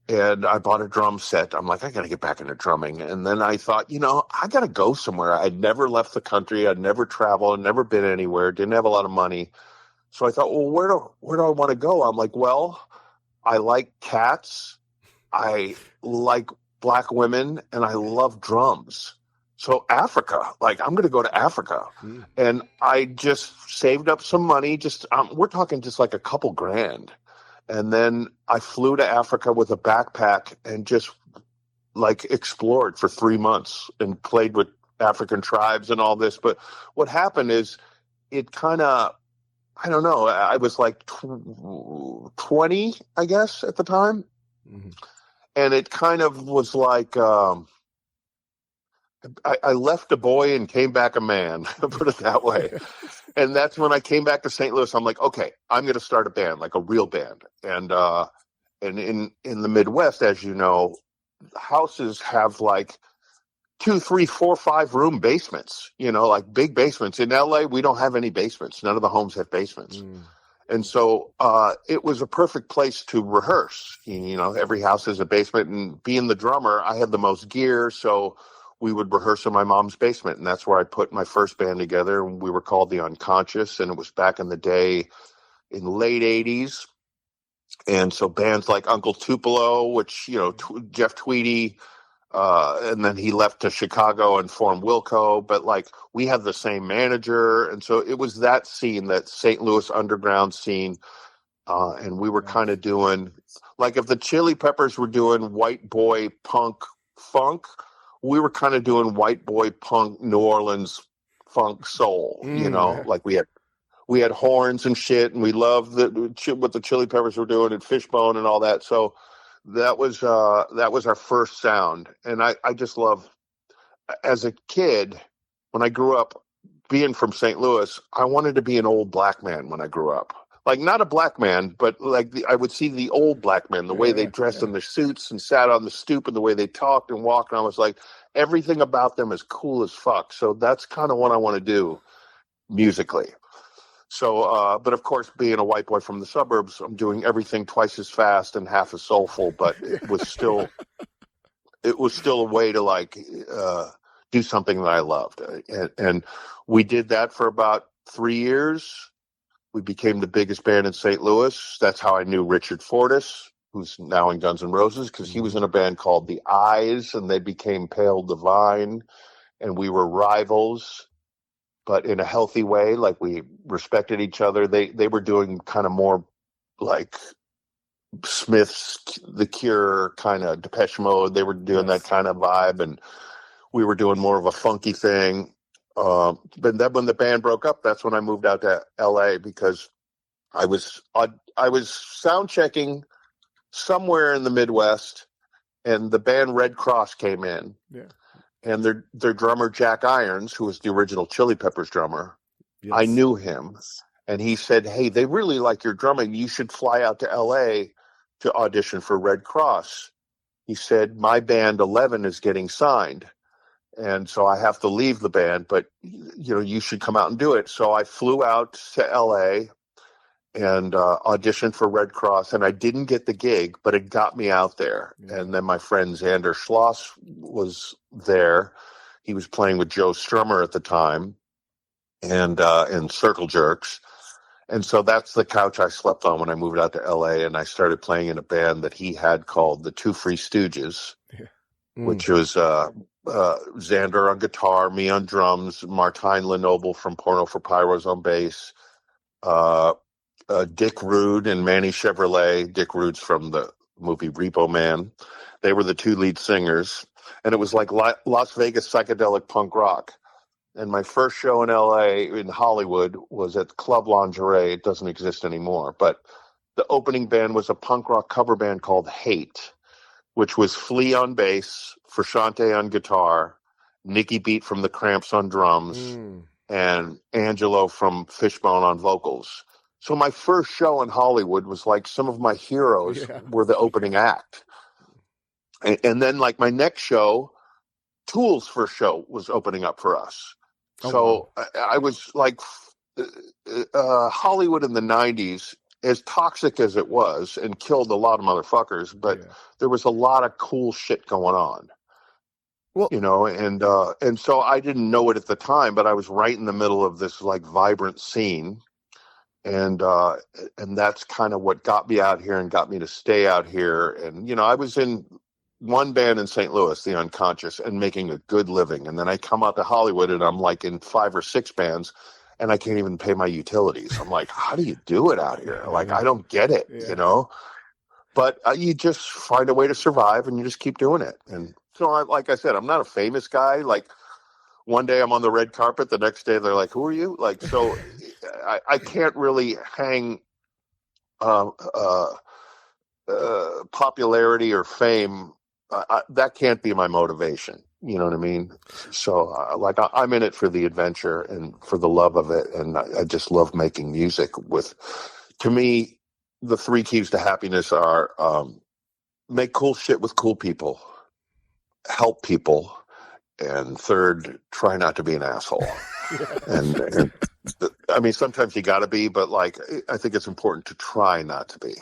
And I bought a drum set. I'm like, I got to get back into drumming. And then I thought, I got to go somewhere. I'd never left the country. I'd never traveled. I'd never been anywhere. Didn't have a lot of money. So I thought, well, where do I want to go? I'm like, well, I like cats. I like black women, and I love drums. So Africa, like I'm going to go to Africa. And I just saved up some money. We're talking just like a couple grand. And then I flew to Africa with a backpack and just like explored for 3 months and played with African tribes and all this. But what happened is it kind of, I don't know, I was like 20, I guess, at the time. Mm-hmm. And it kind of was like, I left a boy and came back a man, put it that way. And that's when I came back to St. Louis. I'm like, okay, I'm going to start a band, like a real band. And in the Midwest, as you know, houses have like 2, 3, 4, 5 room basements, like big basements. In LA, we don't have any basements. None of the homes have basements. And so it was a perfect place to rehearse. Every house has a basement, and being the drummer, I had the most gear. So we would rehearse in my mom's basement, and that's where I put my first band together. And we were called the Unconscious, and it was back in the day in the late 80s. And so bands like Uncle Tupelo, which, Jeff Tweedy, and then he left to Chicago and formed Wilco, but like we had the same manager. And so it was that scene, that St. Louis underground scene. And we were kind of doing, like, if the Chili Peppers were doing white boy punk funk, we were kind of doing white boy punk New Orleans funk soul, like we had horns and shit, and we loved what the Chili Peppers were doing and Fishbone and all that. So that was our first sound. And I just love, as a kid, when I grew up, being from St. Louis, I wanted to be an old black man when I grew up. Like, not a black man, but like I would see the old black men, the way they dressed in their suits and sat on the stoop, and the way they talked and walked. And I was like, everything about them is cool as fuck. So that's kind of what I want to do musically. So, but of course, being a white boy from the suburbs, I'm doing everything twice as fast and half as soulful, but it was still a way to like do something that I loved. And we did that for about 3 years. We became the biggest band in St. Louis. That's how I knew Richard Fortus, who's now in Guns N' Roses, because he was in a band called The Eyes, and they became Pale Divine, and we were rivals, but in a healthy way. Like, we respected each other. They were doing kind of more like Smith's, The Cure, kind of Depeche Mode. They were doing that kind of vibe, and we were doing more of a funky thing. But then when the band broke up, that's when I moved out to LA, because I was sound checking somewhere in the Midwest, and the band Red Cross came in. Yeah. And their drummer, Jack Irons, who was the original Chili Peppers drummer, yes. I knew him, and he said, "Hey, they really like your drumming. You should fly out to LA to audition for Red Cross." He said, "My band 11 is getting signed, and so I have to leave the band, but you should come out and do it." So I flew out to LA and auditioned for Red Cross, and I didn't get the gig, but it got me out there. Yeah. And then my friend Xander Schloss was there. He was playing with Joe Strummer at the time, and Circle Jerks. And so that's the couch I slept on when I moved out to LA, and I started playing in a band that he had called the Two Free Stooges, which was Xander on guitar, me on drums, Martine Lenoble from Porno for Pyros on bass, Dick Rude and Manny Chevrolet. Dick Rude's from the movie Repo Man. They were the two lead singers, and it was like Las Vegas psychedelic punk rock. And my first show in LA, in Hollywood, was at Club Lingerie. It doesn't exist anymore, but the opening band was a punk rock cover band called Hate, which was Flea on bass, Frusciante on guitar, Nicky Beat from the Cramps on drums, and Angelo from Fishbone on vocals. So my first show in Hollywood was like, some of my heroes were the opening act. And then like my next show, Tool's first show was opening up for us. Oh, so wow. I was like, Hollywood in the 90s, as toxic as it was and killed a lot of motherfuckers, but there was a lot of cool shit going on. Well, and so I didn't know it at the time, but I was right in the middle of this like vibrant scene. And that's kind of what got me out here and got me to stay out here. And, I was in one band in St. Louis, the Unconscious, and making a good living. And then I come out to Hollywood and I'm like in 5 or 6 bands, and I can't even pay my utilities. I'm like, how do you do it out here? Like, I don't get it, but you just find a way to survive, and you just keep doing it. And so, like I said, I'm not a famous guy. Like, one day I'm on the red carpet, the next day they're like, "Who are you?" Like, so I can't really hang popularity or fame. That can't be my motivation. You know what I mean? So, I'm in it for the adventure and for the love of it, and I just love making music. To me, the 3 keys to happiness are make cool shit with cool people, help people, and third, try not to be an asshole. and I mean, sometimes you got to be, but like, I think it's important to try not to be.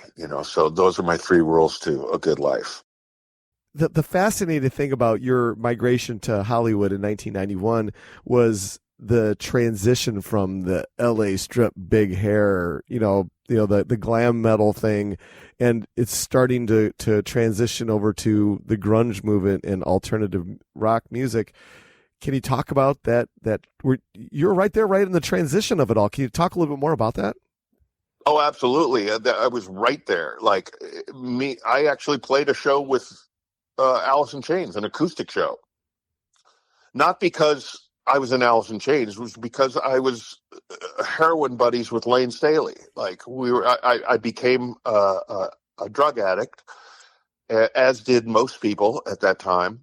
So those are my 3 rules to a good life. the fascinating thing about your migration to Hollywood in 1991 was the transition from the LA strip big hair, the glam metal thing, and it's starting to transition over to the grunge movement and alternative rock music. Can you talk about that? You're right there, right in the transition of it all. Can you talk a little bit more about that? Oh, absolutely. I was right there. Like I actually played a show with Alice in Chains, an acoustic show. Not because I was in Alice in Chains, it was because I was heroin buddies with Lane Staley. Like I became a drug addict, as did most people at that time.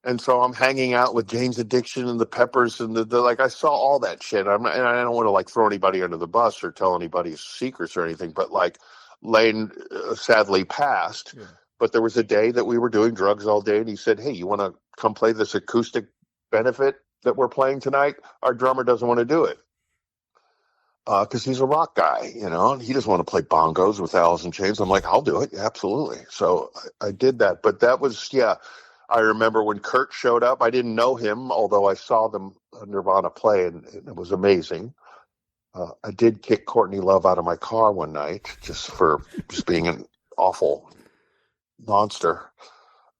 And so I'm hanging out with Jane's Addiction and the Peppers and the like. I saw all that shit. And I don't want to like throw anybody under the bus or tell anybody's secrets or anything. But like Lane sadly passed. Yeah. But there was a day that we were doing drugs all day, and he said, "Hey, you want to come play this acoustic benefit that we're playing tonight? Our drummer doesn't want to do it because he's a rock guy, and he doesn't want to play bongos with Alice in Chains." I'm like, "I'll do it, absolutely." So I did that. But that was I remember when Kurt showed up. I didn't know him, although I saw them Nirvana play, and it was amazing. I did kick Courtney Love out of my car one night just being an awful monster.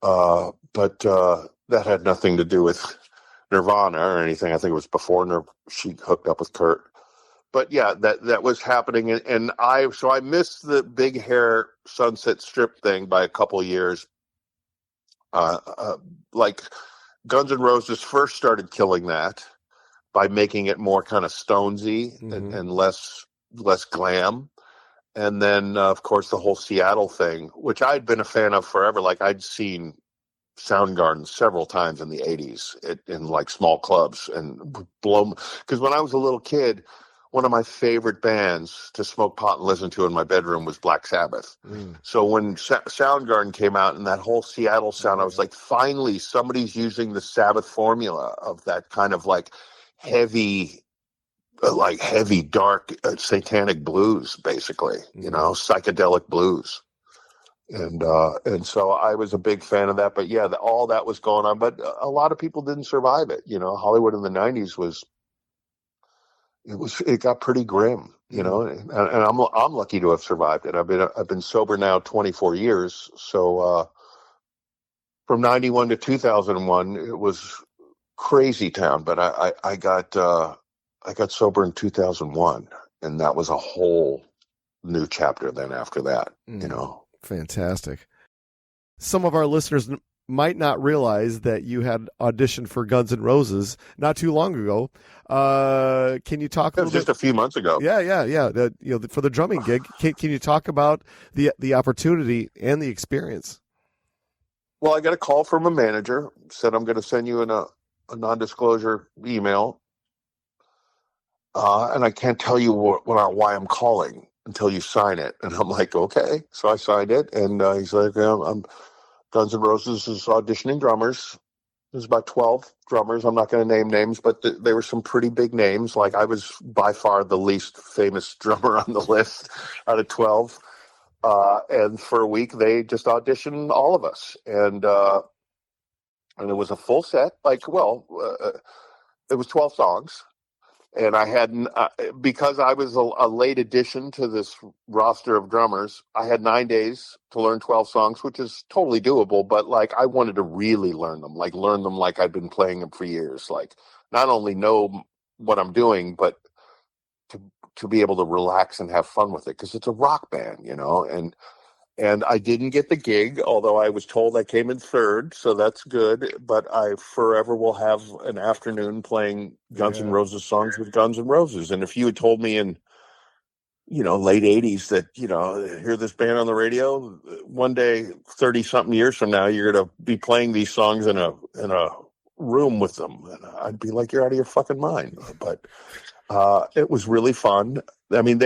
But that had nothing to do with Nirvana or anything. I think it was before she hooked up with Kurt. But yeah, that was happening, and I missed the big hair Sunset Strip thing by a couple of years. Like Guns N' Roses first started killing that by making it more kind of Stonesy and less glam. And then, of course, the whole Seattle thing, which I'd been a fan of forever. Like I'd seen Soundgarden several times in the 80s in like small clubs and blown. Because when I was a little kid, one of my favorite bands to smoke pot and listen to in my bedroom was Black Sabbath. So when Soundgarden came out and that whole Seattle sound, I was like, finally, somebody's using the Sabbath formula of that kind of like heavy, dark, satanic blues, basically, psychedelic blues. And so I was a big fan of that. But yeah, all that was going on. But a lot of people didn't survive it. Hollywood in the 90s it got pretty grim, and I'm lucky to have survived it. I've been sober now 24 years. So from 91 to 2001, it was crazy town. But I got sober in 2001, and that was a whole new chapter. Then after that, Fantastic. Some of our listeners might not realize that you had auditioned for Guns N' Roses not too long ago. Can you talk a little bit? Just a few months ago. Yeah. For the drumming gig, can you talk about the opportunity and the experience? Well, I got a call from a manager, said, "I'm going to send you a non-disclosure email. And I can't tell you why I'm calling until you sign it." And I'm like, okay. So I signed it, and he's like, I'm Guns N' Roses is auditioning drummers. There's about 12 drummers. I'm not going to name names, but there were some pretty big names. Like I was by far the least famous drummer on the list out of 12. And for a week, they just auditioned all of us. And it was a full set. It was 12 songs. And I hadn't, because I was a late addition to this roster of drummers, I had 9 days to learn 12 songs, which is totally doable. But I wanted to really learn them like I'd been playing them for years. Like not only know what I'm doing, but to be able to relax and have fun with it. Cause it's a rock band, and I didn't get the gig, although I was told I came in third, so that's good. But I forever will have an afternoon playing Guns N' Roses songs with Guns N' Roses. And if you had told me in, late 80s that, hear this band on the radio, one day, 30-something years from now, you're going to be playing these songs in a room with them. And I'd be like, you're out of your fucking mind. But it was really fun. I mean,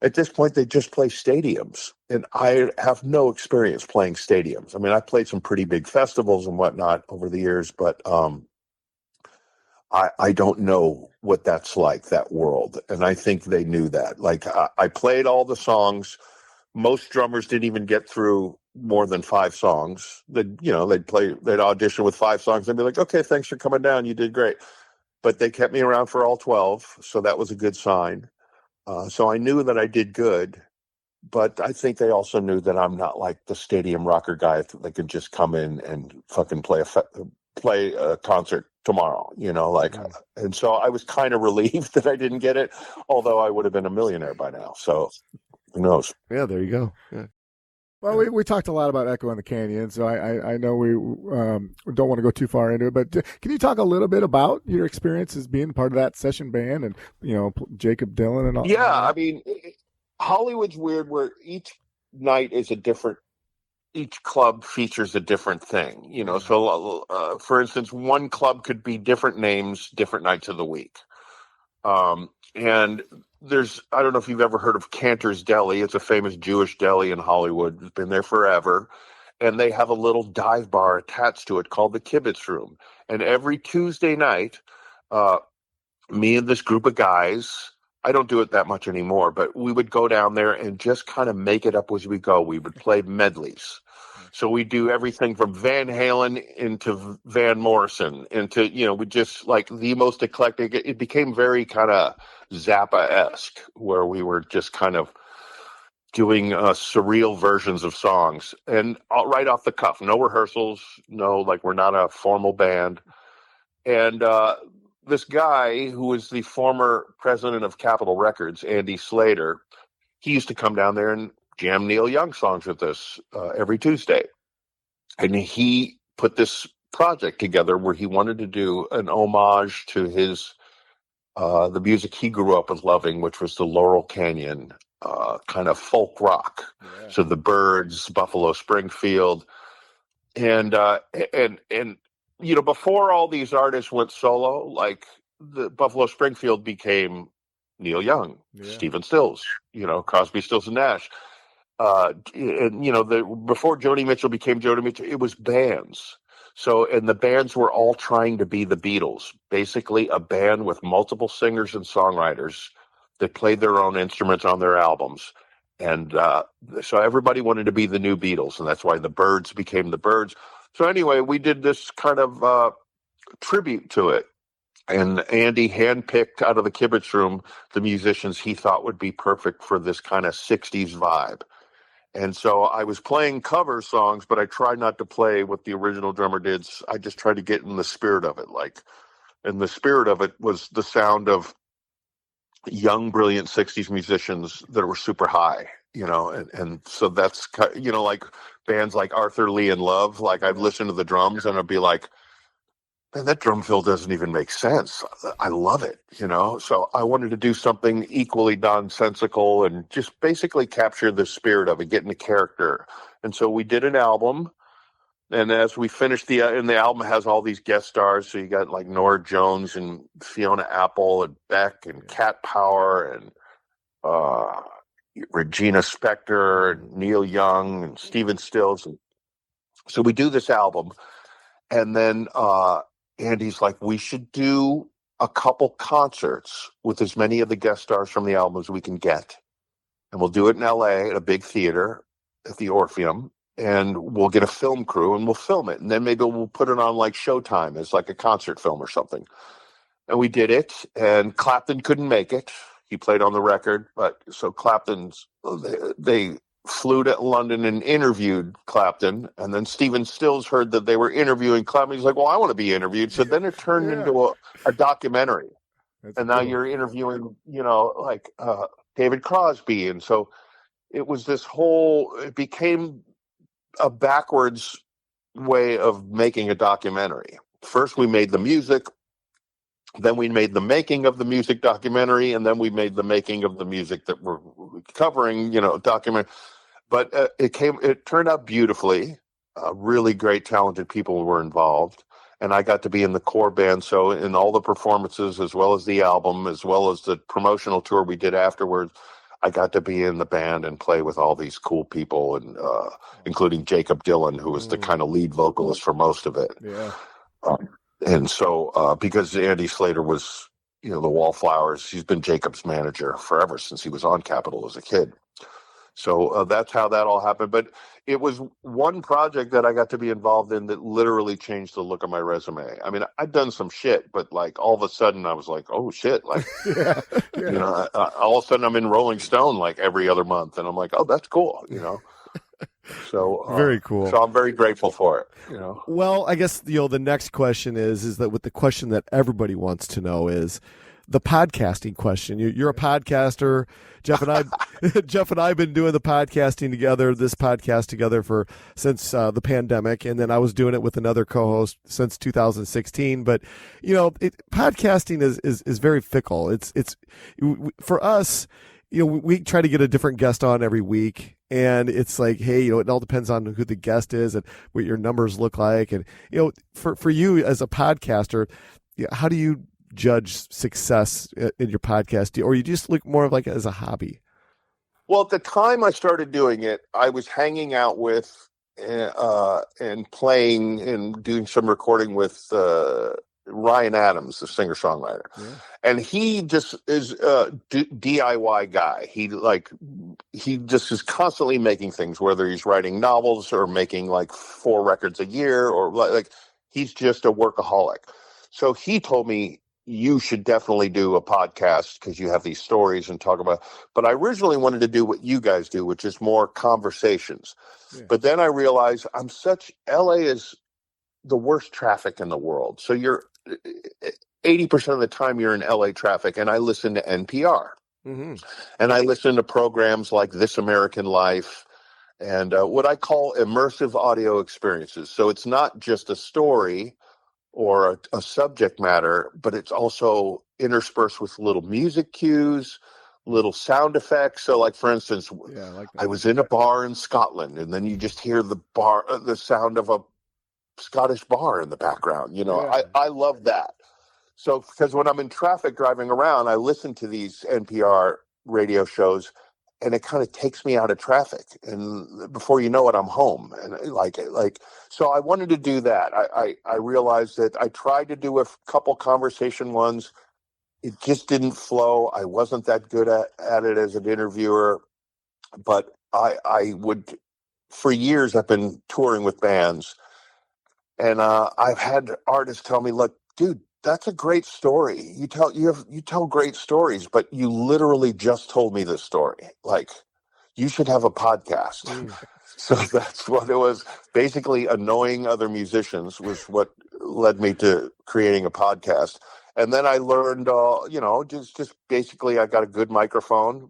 at this point, they just play stadiums, and I have no experience playing stadiums. I mean, I played some pretty big festivals and whatnot over the years, but I don't know what that's like, that world. And I think they knew that. Like, I played all the songs. Most drummers didn't even get through more than 5 songs. They'd audition with 5 songs and be like, okay, thanks for coming down. You did great. But they kept me around for all 12. So that was a good sign. So I knew that I did good, but I think they also knew that I'm not like the stadium rocker guy that could just come in and fucking play a concert tomorrow, and so I was kind of relieved that I didn't get it, although I would have been a millionaire by now. So who knows? Yeah, there you go. Yeah. Well, we talked a lot about Echo in the Canyon, so I know we don't want to go too far into it, but can you talk a little bit about your experiences being part of that session band and, Jacob Dylan and all? Yeah, I mean, Hollywood's weird where each night is a different, each club features a different thing, So, for instance, one club could be different names, different nights of the week. And I don't know if you've ever heard of Cantor's Deli. It's a famous Jewish deli in Hollywood. It's been there forever. And they have a little dive bar attached to it called the Kibitz Room. And every Tuesday night, me and this group of guys, I don't do it that much anymore, but we would go down there and just kind of make it up as we go. We would play medleys. So we do everything from Van Halen into Van Morrison into, we just like the most eclectic. It became very kind of Zappa-esque where we were just kind of doing surreal versions of songs and right off the cuff, no rehearsals, we're not a formal band. And this guy who was the former president of Capitol Records, Andy Slater, he used to come down there and jam Neil Young songs with us every Tuesday. And he put this project together where he wanted to do an homage to the music he grew up with loving, which was the Laurel Canyon kind of folk rock. Yeah. So the Byrds, Buffalo Springfield, and before all these artists went solo, like the Buffalo Springfield became Neil Young, Stephen Stills, Crosby, Stills and Nash. Before Joni Mitchell became Joni Mitchell, it was bands. So, and the bands were all trying to be the Beatles, basically a band with multiple singers and songwriters that played their own instruments on their albums. And so everybody wanted to be the new Beatles, and that's why the Byrds became the Byrds. So anyway, we did this kind of tribute to it. And Andy handpicked out of the Kibitz Room the musicians he thought would be perfect for this kind of 60s vibe. And so I was playing cover songs, but I tried not to play what the original drummer did. I just tried to get in the spirit of it. And the spirit of it was the sound of young, brilliant 60s musicians that were super high, and so that's, like bands like Arthur Lee and Love. Like I'd listen to the drums and I'd be like, man, that drum fill doesn't even make sense. I love it, So I wanted to do something equally nonsensical and just basically capture the spirit of it, get in the character. And so we did an album. And as we finished and the album has all these guest stars. So you got like Nora Jones and Fiona Apple and Beck and Cat Power and Regina Spektor and Neil Young and Stephen Stills. And so we do this album. And then Andy's like, we should do a couple concerts with as many of the guest stars from the album as we can get. And we'll do it in LA at a big theater at the Orpheum. And we'll get a film crew and we'll film it. And then maybe we'll put it on like Showtime as like a concert film or something. And we did it. And Clapton couldn't make it. He played on the record. But so they flew to London and interviewed Clapton. And then Stephen Stills heard that they were interviewing Clapton. He's like, well, I want to be interviewed. So then it turned into a documentary. That's and cool. Now you're interviewing, David Crosby. And so it was it became a backwards way of making a documentary. First, we made the music. Then we made the making of the music documentary, and then we made the making of the music that we're covering, document. But it turned out beautifully. Really great, talented people were involved, and I got to be in the core band. So in all the performances, as well as the album, as well as the promotional tour we did afterwards, I got to be in the band and play with all these cool people, and including Jacob Dylan, who was the kind of lead vocalist for most of it. Yeah. And so, because Andy Slater was, the Wallflowers, he's been Jacob's manager forever since he was on Capitol as a kid. So that's how that all happened. But it was one project that I got to be involved in that literally changed the look of my resume. I mean, I'd done some shit, but like all of a sudden I was like, oh shit. Like, you know, all of a sudden I'm in Rolling Stone like every other month. And I'm like, oh, that's cool, you know. So very cool. So I'm very grateful for it, you know. Well, I guess, you know, the next question is that with the question that everybody wants to know is the podcasting question. You're a podcaster. Jeff and I have been doing the podcasting together, this podcast together since the pandemic, and then I was doing it with another co-host since 2016. But you know, podcasting is very fickle. It's for us. You know, we try to get a different guest on every week, and it's like, hey, you know, it all depends on who the guest is and what your numbers look like, and you know, for you as a podcaster, how do you judge success in your podcast, or you just look more of like as a hobby? Well, at the time I started doing it, I was hanging out with and playing and doing some recording with Ryan Adams, the singer-songwriter. Yeah. And he just is a DIY guy. He just is constantly making things, whether he's writing novels or making like 4 records a year, or like he's just a workaholic. So he told me, you should definitely do a podcast because you have these stories and talk about. But I originally wanted to do what you guys do, which is more conversations. Yeah. But then I realized LA is the worst traffic in the world. So you're 80% of the time you're in LA traffic, and I listen to NPR. Mm-hmm. And I listen to programs like This American Life and what I call immersive audio experiences. So it's not just a story or a subject matter, but it's also interspersed with little music cues, little sound effects. So like, for instance, I was in a bar in Scotland, and then you just hear the sound of a Scottish bar in the background. You know, I love that. So because when I'm in traffic driving around, I listen to these NPR radio shows, and it kind of takes me out of traffic. And before you know it, I'm home. And so I wanted to do that. I realized that I tried to do a couple conversation ones. It just didn't flow. I wasn't that good at it as an interviewer, but I would, for years, I've been touring with bands, and I've had artists tell me, look, dude, that's a great story. You tell great stories, but you literally just told me this story. Like, you should have a podcast. So that's what it was. Basically, annoying other musicians was what led me to creating a podcast. And then I learned, just basically, I got a good microphone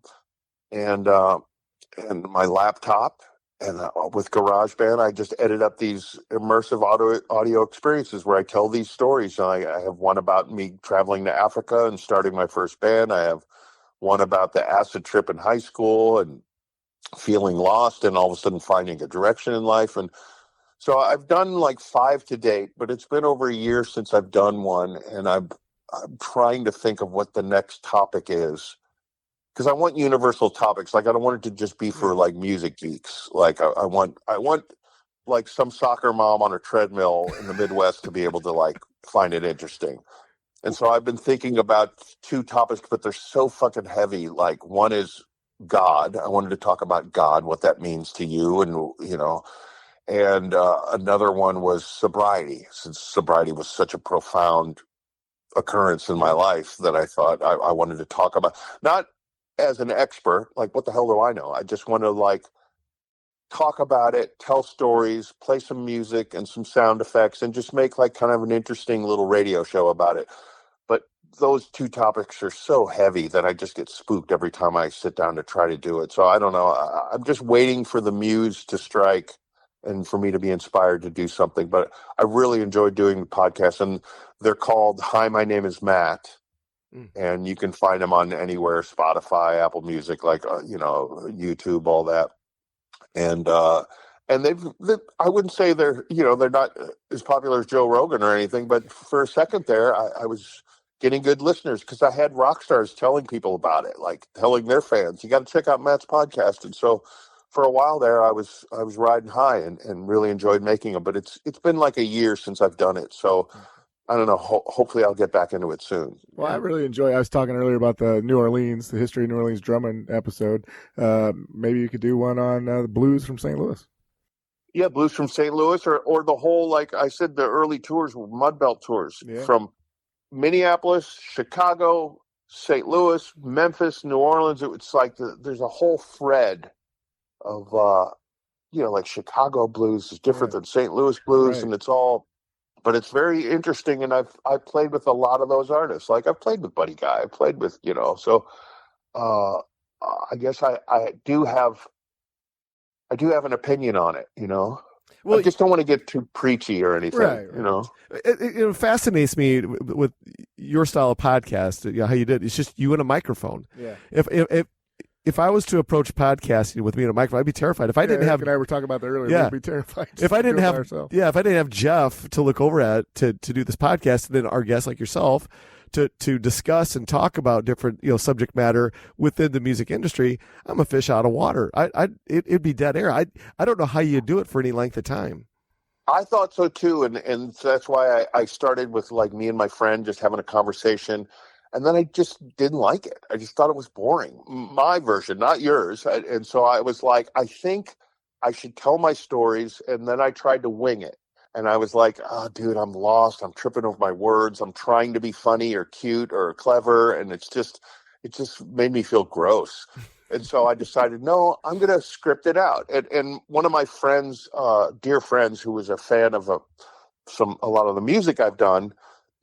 and my laptop. And with GarageBand, I just edit up these immersive audio experiences where I tell these stories. I have one about me traveling to Africa and starting my first band. I have one about the acid trip in high school and feeling lost and all of a sudden finding a direction in life. And so I've done like 5 to date, but it's been over a year since I've done one. And I'm trying to think of what the next topic is. Because I want universal topics. Like, I don't want it to just be for like music geeks. Like I want like some soccer mom on a treadmill in the Midwest to be able to like find it interesting. And so I've been thinking about 2 topics, but they're so fucking heavy. Like, one is God. I wanted to talk about God, what that means to you, and you know. And another one was sobriety, since sobriety was such a profound occurrence in my life that I thought I wanted to talk about. Not as an expert, like, what the hell do I know? I just want to like talk about it, tell stories, play some music and some sound effects, and just make like kind of an interesting little radio show about it. But those 2 topics are so heavy that I just get spooked every time I sit down to try to do it. So I don't know. I'm just waiting for the muse to strike and for me to be inspired to do something. But I really enjoy doing the podcast, and they're called Hi, My Name is Matt. And you can find them on anywhere, Spotify, Apple Music, like, YouTube, all that. And I wouldn't say they're not as popular as Joe Rogan or anything, but for a second there, I was getting good listeners because I had rock stars telling people about it, like telling their fans, you got to check out Matt's podcast. And so for a while there, I was riding high and really enjoyed making them, but it's been like a year since I've done it. So I don't know. Hopefully, I'll get back into it soon. Well, I really enjoy. I was talking earlier about the history of New Orleans drumming episode. Maybe you could do one on the blues from St. Louis. Yeah, blues from St. Louis, or the whole, like I said, the early tours were Mudbelt tours from Minneapolis, Chicago, St. Louis, Memphis, New Orleans. It's like there's a whole thread of like Chicago blues is different than St. Louis blues, and it's all. But it's very interesting, and I've played with a lot of those artists. Like I've played with Buddy Guy, I played with so I guess I do have an opinion on it. Well, I just don't want to get too preachy or anything. Right. It fascinates me with your style of podcast. How you did. It's just you and a microphone. Yeah. If I was to approach podcasting with me and a microphone, I'd be terrified. If I didn't have, and I were talking about that earlier. We'd be terrified. If I didn't have Jeff to look over at to do this podcast, and then our guests like yourself to discuss and talk about different subject matter within the music industry, I'm a fish out of water. It'd be dead air. I don't know how you do it for any length of time. I thought so too, and so that's why I started with like me and my friend just having a conversation. And then I just didn't like it. I just thought it was boring. My version, not yours. And so I was like, I think I should tell my stories. And then I tried to wing it. And I was like, oh, dude, I'm lost. I'm tripping over my words. I'm trying to be funny or cute or clever. And it just made me feel gross. And so I decided, no, I'm going to script it out. And one of my friends, dear friends, who was a fan of a lot of the music I've done,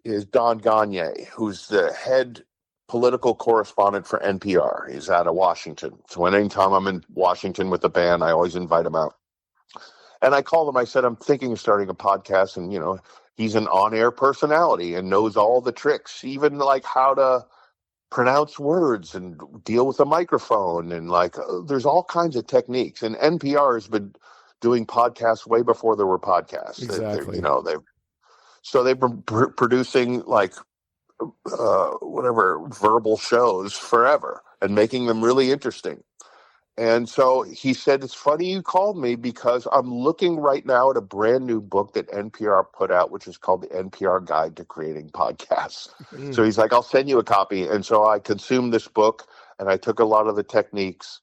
is Don Gagne, who's the head political correspondent for NPR. He's out of Washington. So anytime I'm in Washington with the band, I always invite him out. And I called him. I said, I'm thinking of starting a podcast. And, he's an on-air personality and knows all the tricks, even like how to pronounce words and deal with a microphone. And there's all kinds of techniques. And NPR has been doing podcasts way before there were podcasts. Exactly. So they've been producing whatever verbal shows forever and making them really interesting. And so he said, it's funny you called me because I'm looking right now at a brand new book that NPR put out, which is called the NPR Guide to Creating Podcasts. So he's like, I'll send you a copy. And so I consumed this book and I took a lot of the techniques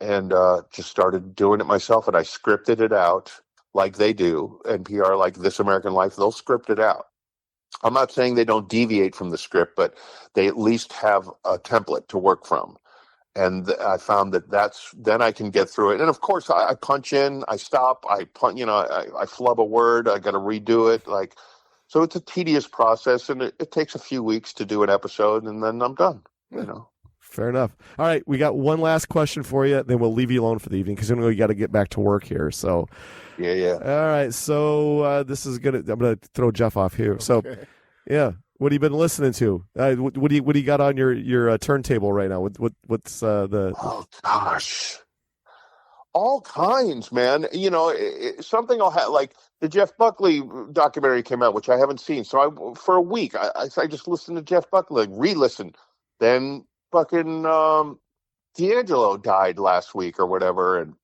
and just started doing it myself. And I scripted it out. Like they do, NPR, like This American Life, they'll script it out. I'm not saying they don't deviate from the script, but they at least have a template to work from. And I found then I can get through it. And of course, I punch in, I stop, I flub a word, I got to redo it. So it's a tedious process, and it takes a few weeks to do an episode, and then I'm done. Fair enough. All right, we got one last question for you, then we'll leave you alone for the evening because we got to get back to work here. So. Yeah. All right, so I'm gonna throw Jeff off here. Okay. So, yeah, what have you been listening to? What do you got on your turntable right now? What's the? Oh gosh, all kinds, man. Something I'll have like the Jeff Buckley documentary came out, which I haven't seen. So for a week I just listened to Jeff Buckley, re-listen. Then fucking D'Angelo died last week or whatever, and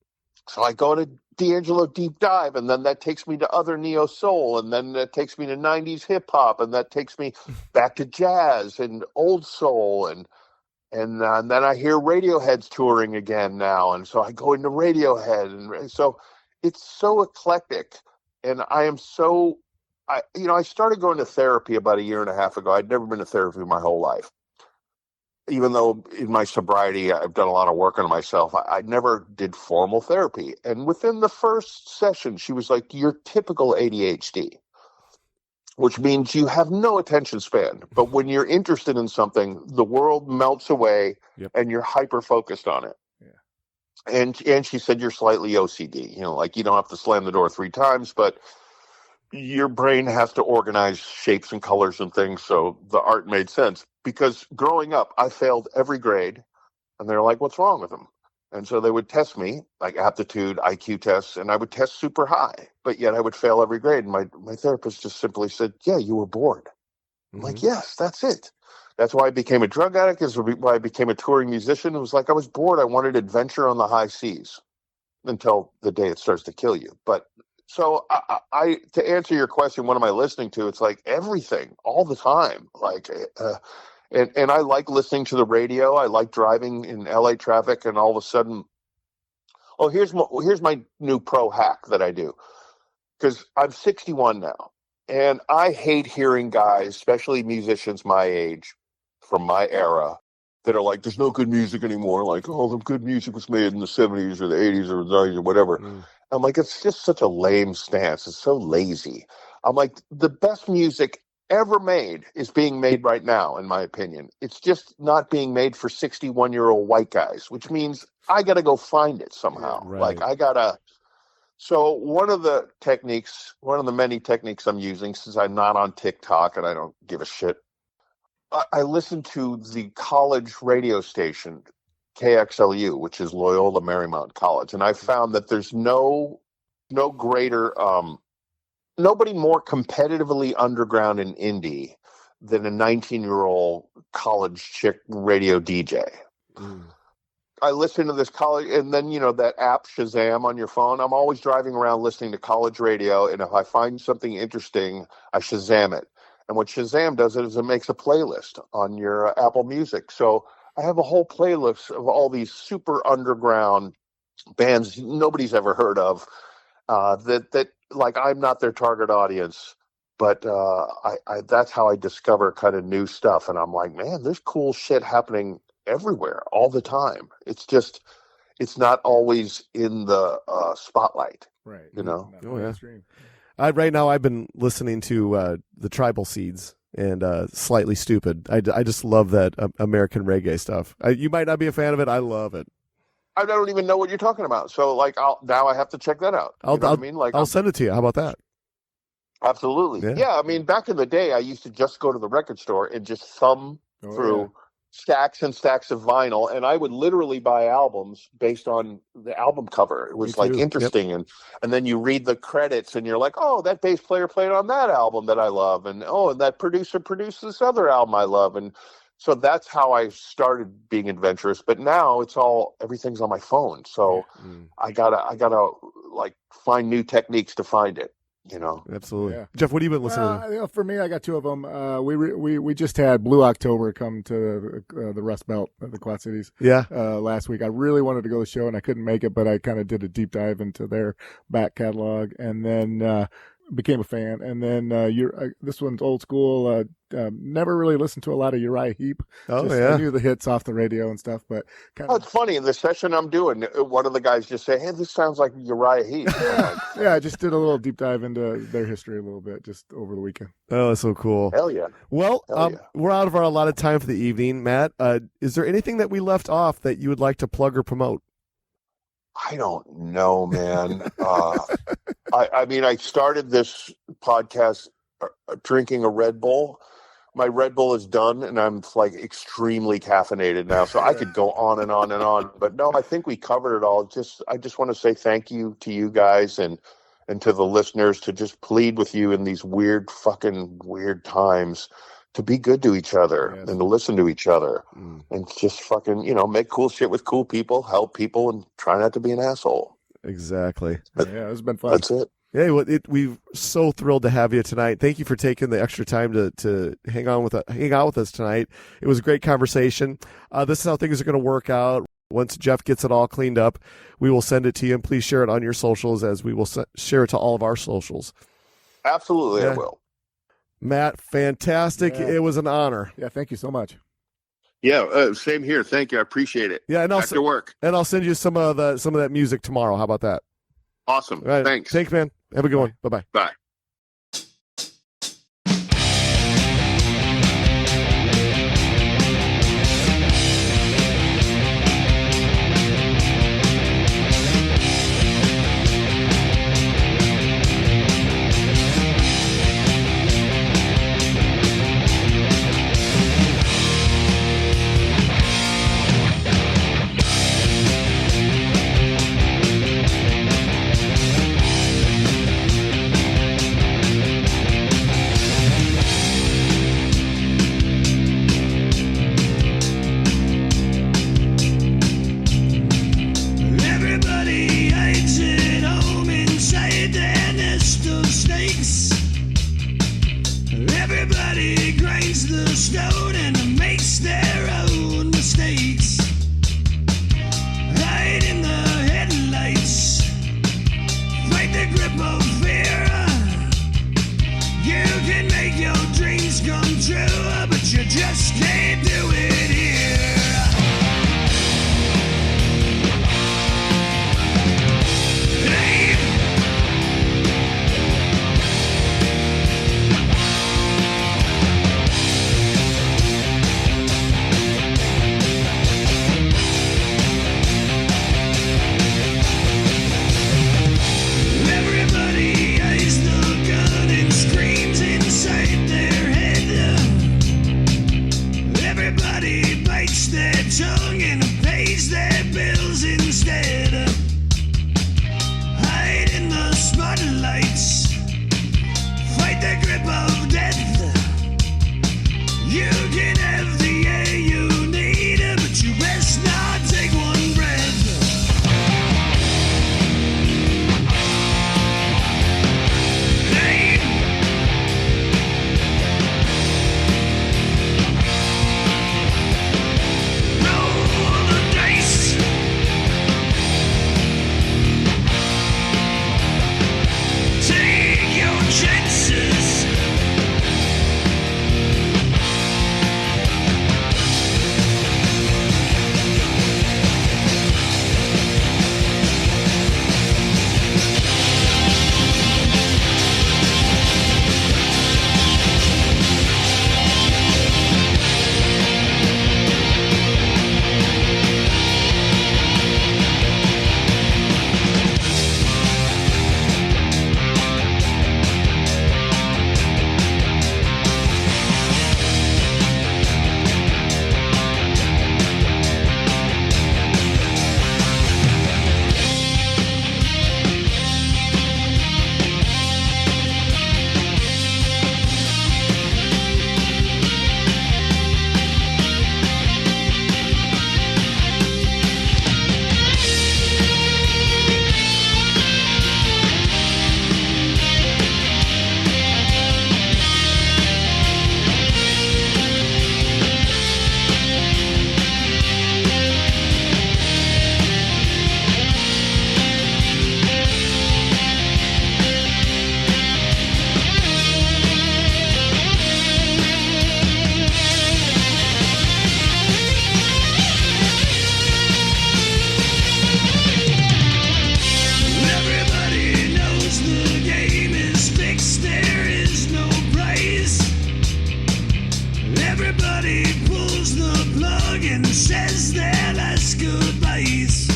so I go to D'Angelo Deep Dive, and then that takes me to other neo soul, and then that takes me to 90s hip hop, and that takes me back to jazz and old soul, and then I hear Radiohead's touring again now, and so I go into Radiohead, and so it's so eclectic, and I started going to therapy about 1.5 years ago. I'd never been to therapy my whole life. Even though in my sobriety, I've done a lot of work on myself, I never did formal therapy. And within the first session, she was like, you're typical ADHD, which means you have no attention span. But when you're interested in something, the world melts away and you're hyper-focused on it. Yeah. And she said, you're slightly OCD, you don't have to slam the door 3 times, but your brain has to organize shapes and colors and things. So the art made sense. Because growing up, I failed every grade, and they're like, what's wrong with them? And so they would test me, like aptitude, IQ tests, and I would test super high, but yet I would fail every grade. And my therapist just simply said, yeah, you were bored. I'm like, yes, that's it. That's why I became a drug addict, is why I became a touring musician. It was like I was bored. I wanted adventure on the high seas until the day it starts to kill you. But So I to answer your question, what am I listening to? It's like everything, all the time. Like, and I like listening to the radio. I like driving in LA traffic, and all of a sudden, oh, here's my new pro hack that I do, because I'm 61 now, and I hate hearing guys, especially musicians my age, from my era, that are like, there's no good music anymore. Like, oh, the good music was made in the 70s or the 80s or the 90s or whatever. I'm like, it's just such a lame stance. It's so lazy. I'm like, the best music ever made is being made right now, in my opinion. It's just not being made for 61-year-old white guys, which means I got to go find it somehow. Right. Like, I got to. So one of the many techniques I'm using, since I'm not on TikTok and I don't give a shit, I listen to the college radio station, KXLU, which is Loyola Marymount College. And I found that there's no greater, nobody more competitively underground and indie than a 19-year-old college chick radio DJ. I listen to this college, and then, that app Shazam on your phone. I'm always driving around listening to college radio, and if I find something interesting, I Shazam it. And what Shazam does is it makes a playlist on your Apple Music. So I have a whole playlist of all these super underground bands nobody's ever heard of, that like, I'm not their target audience, but I that's how I discover kind of new stuff. And I'm like, man, there's cool shit happening everywhere all the time. It's just, it's not always in the spotlight. Right. Oh, yeah. Right now, I've been listening to the Tribal Seeds and Slightly Stupid. I just love that American reggae stuff. You might not be a fan of it. I love it. I don't even know what you're talking about. So, like, now I have to check that out. You know what I mean? Like, I'll send it to you. How about that? Absolutely. Yeah. I mean, back in the day, I used to just go to the record store and just thumb through stacks and stacks of vinyl, and I would literally buy albums based on the album cover. It was like interesting. Yep. And then you read the credits and you're like, oh, that bass player played on that album that I love, and and that producer produced this other album I love. And so that's how I started being adventurous. But now everything's on my phone, so I gotta like find new techniques to find it. Absolutely. Yeah. Jeff, what have you been listening to? For me, I got two of them. We just had Blue October come to the Rust Belt of the Quad Cities. Last week. I really wanted to go to the show and I couldn't make it, but I kind of did a deep dive into their back catalog and then became a fan. And then this one's old school. Never really listened to a lot of Uriah Heep. I knew the hits off the radio and stuff, but it's funny. In the session I'm doing, one of the guys just said, hey, this sounds like Uriah Heep. I just did a little deep dive into their history a little bit just over the weekend. Oh, that's so cool. Hell yeah. Well, we're out of our allotted time for the evening. Matt, is there anything that we left off that you would like to plug or promote? I don't know, man. I mean, I started this podcast drinking a Red Bull. My Red Bull is done, and I'm like extremely caffeinated now, so I could go on and on and on. But no, I think we covered it all. I just want to say thank you to you guys and to the listeners, to just plead with you in these weird times to be good to each other and to listen to each other and just fucking, make cool shit with cool people, help people, and try not to be an asshole. Exactly. It's been fun. That's it. Yeah, we're so thrilled to have you tonight. Thank you for taking the extra time to hang out with us tonight. It was a great conversation. This is how things are going to work out. Once Jeff gets it all cleaned up, we will send it to you, and please share it on your socials, as we will share it to all of our socials. Absolutely, I will. Matt, fantastic. Yeah. It was an honor. Yeah, thank you so much. Yeah, same here. Thank you. I appreciate it. Yeah, and after work. And I'll send you some of that music tomorrow. How about that? Awesome. Right. Thanks. Thanks, man. Have a good one. Bye-bye. Bye. Everybody grinds the stone and makes their own mistakes. Hide in the headlights, fight the grip of fear. You can make your dreams come true, but you just can't do it here. Hey. Everybody eyes the gun and screams inside their head. Everybody bites their tongue and pays their bills instead. Hide in the spotlights, fight the grip of death. You can have the air you need, but you best not take one breath. Hey. Roll the dice. Take your chances. Everybody knows the game is fixed, there is no prize. Everybody pulls the plug and says their last goodbyes.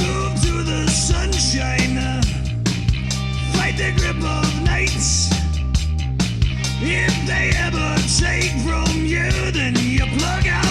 Move to the sunshine, fight the grip of nights. If they ever take from you, then you plug out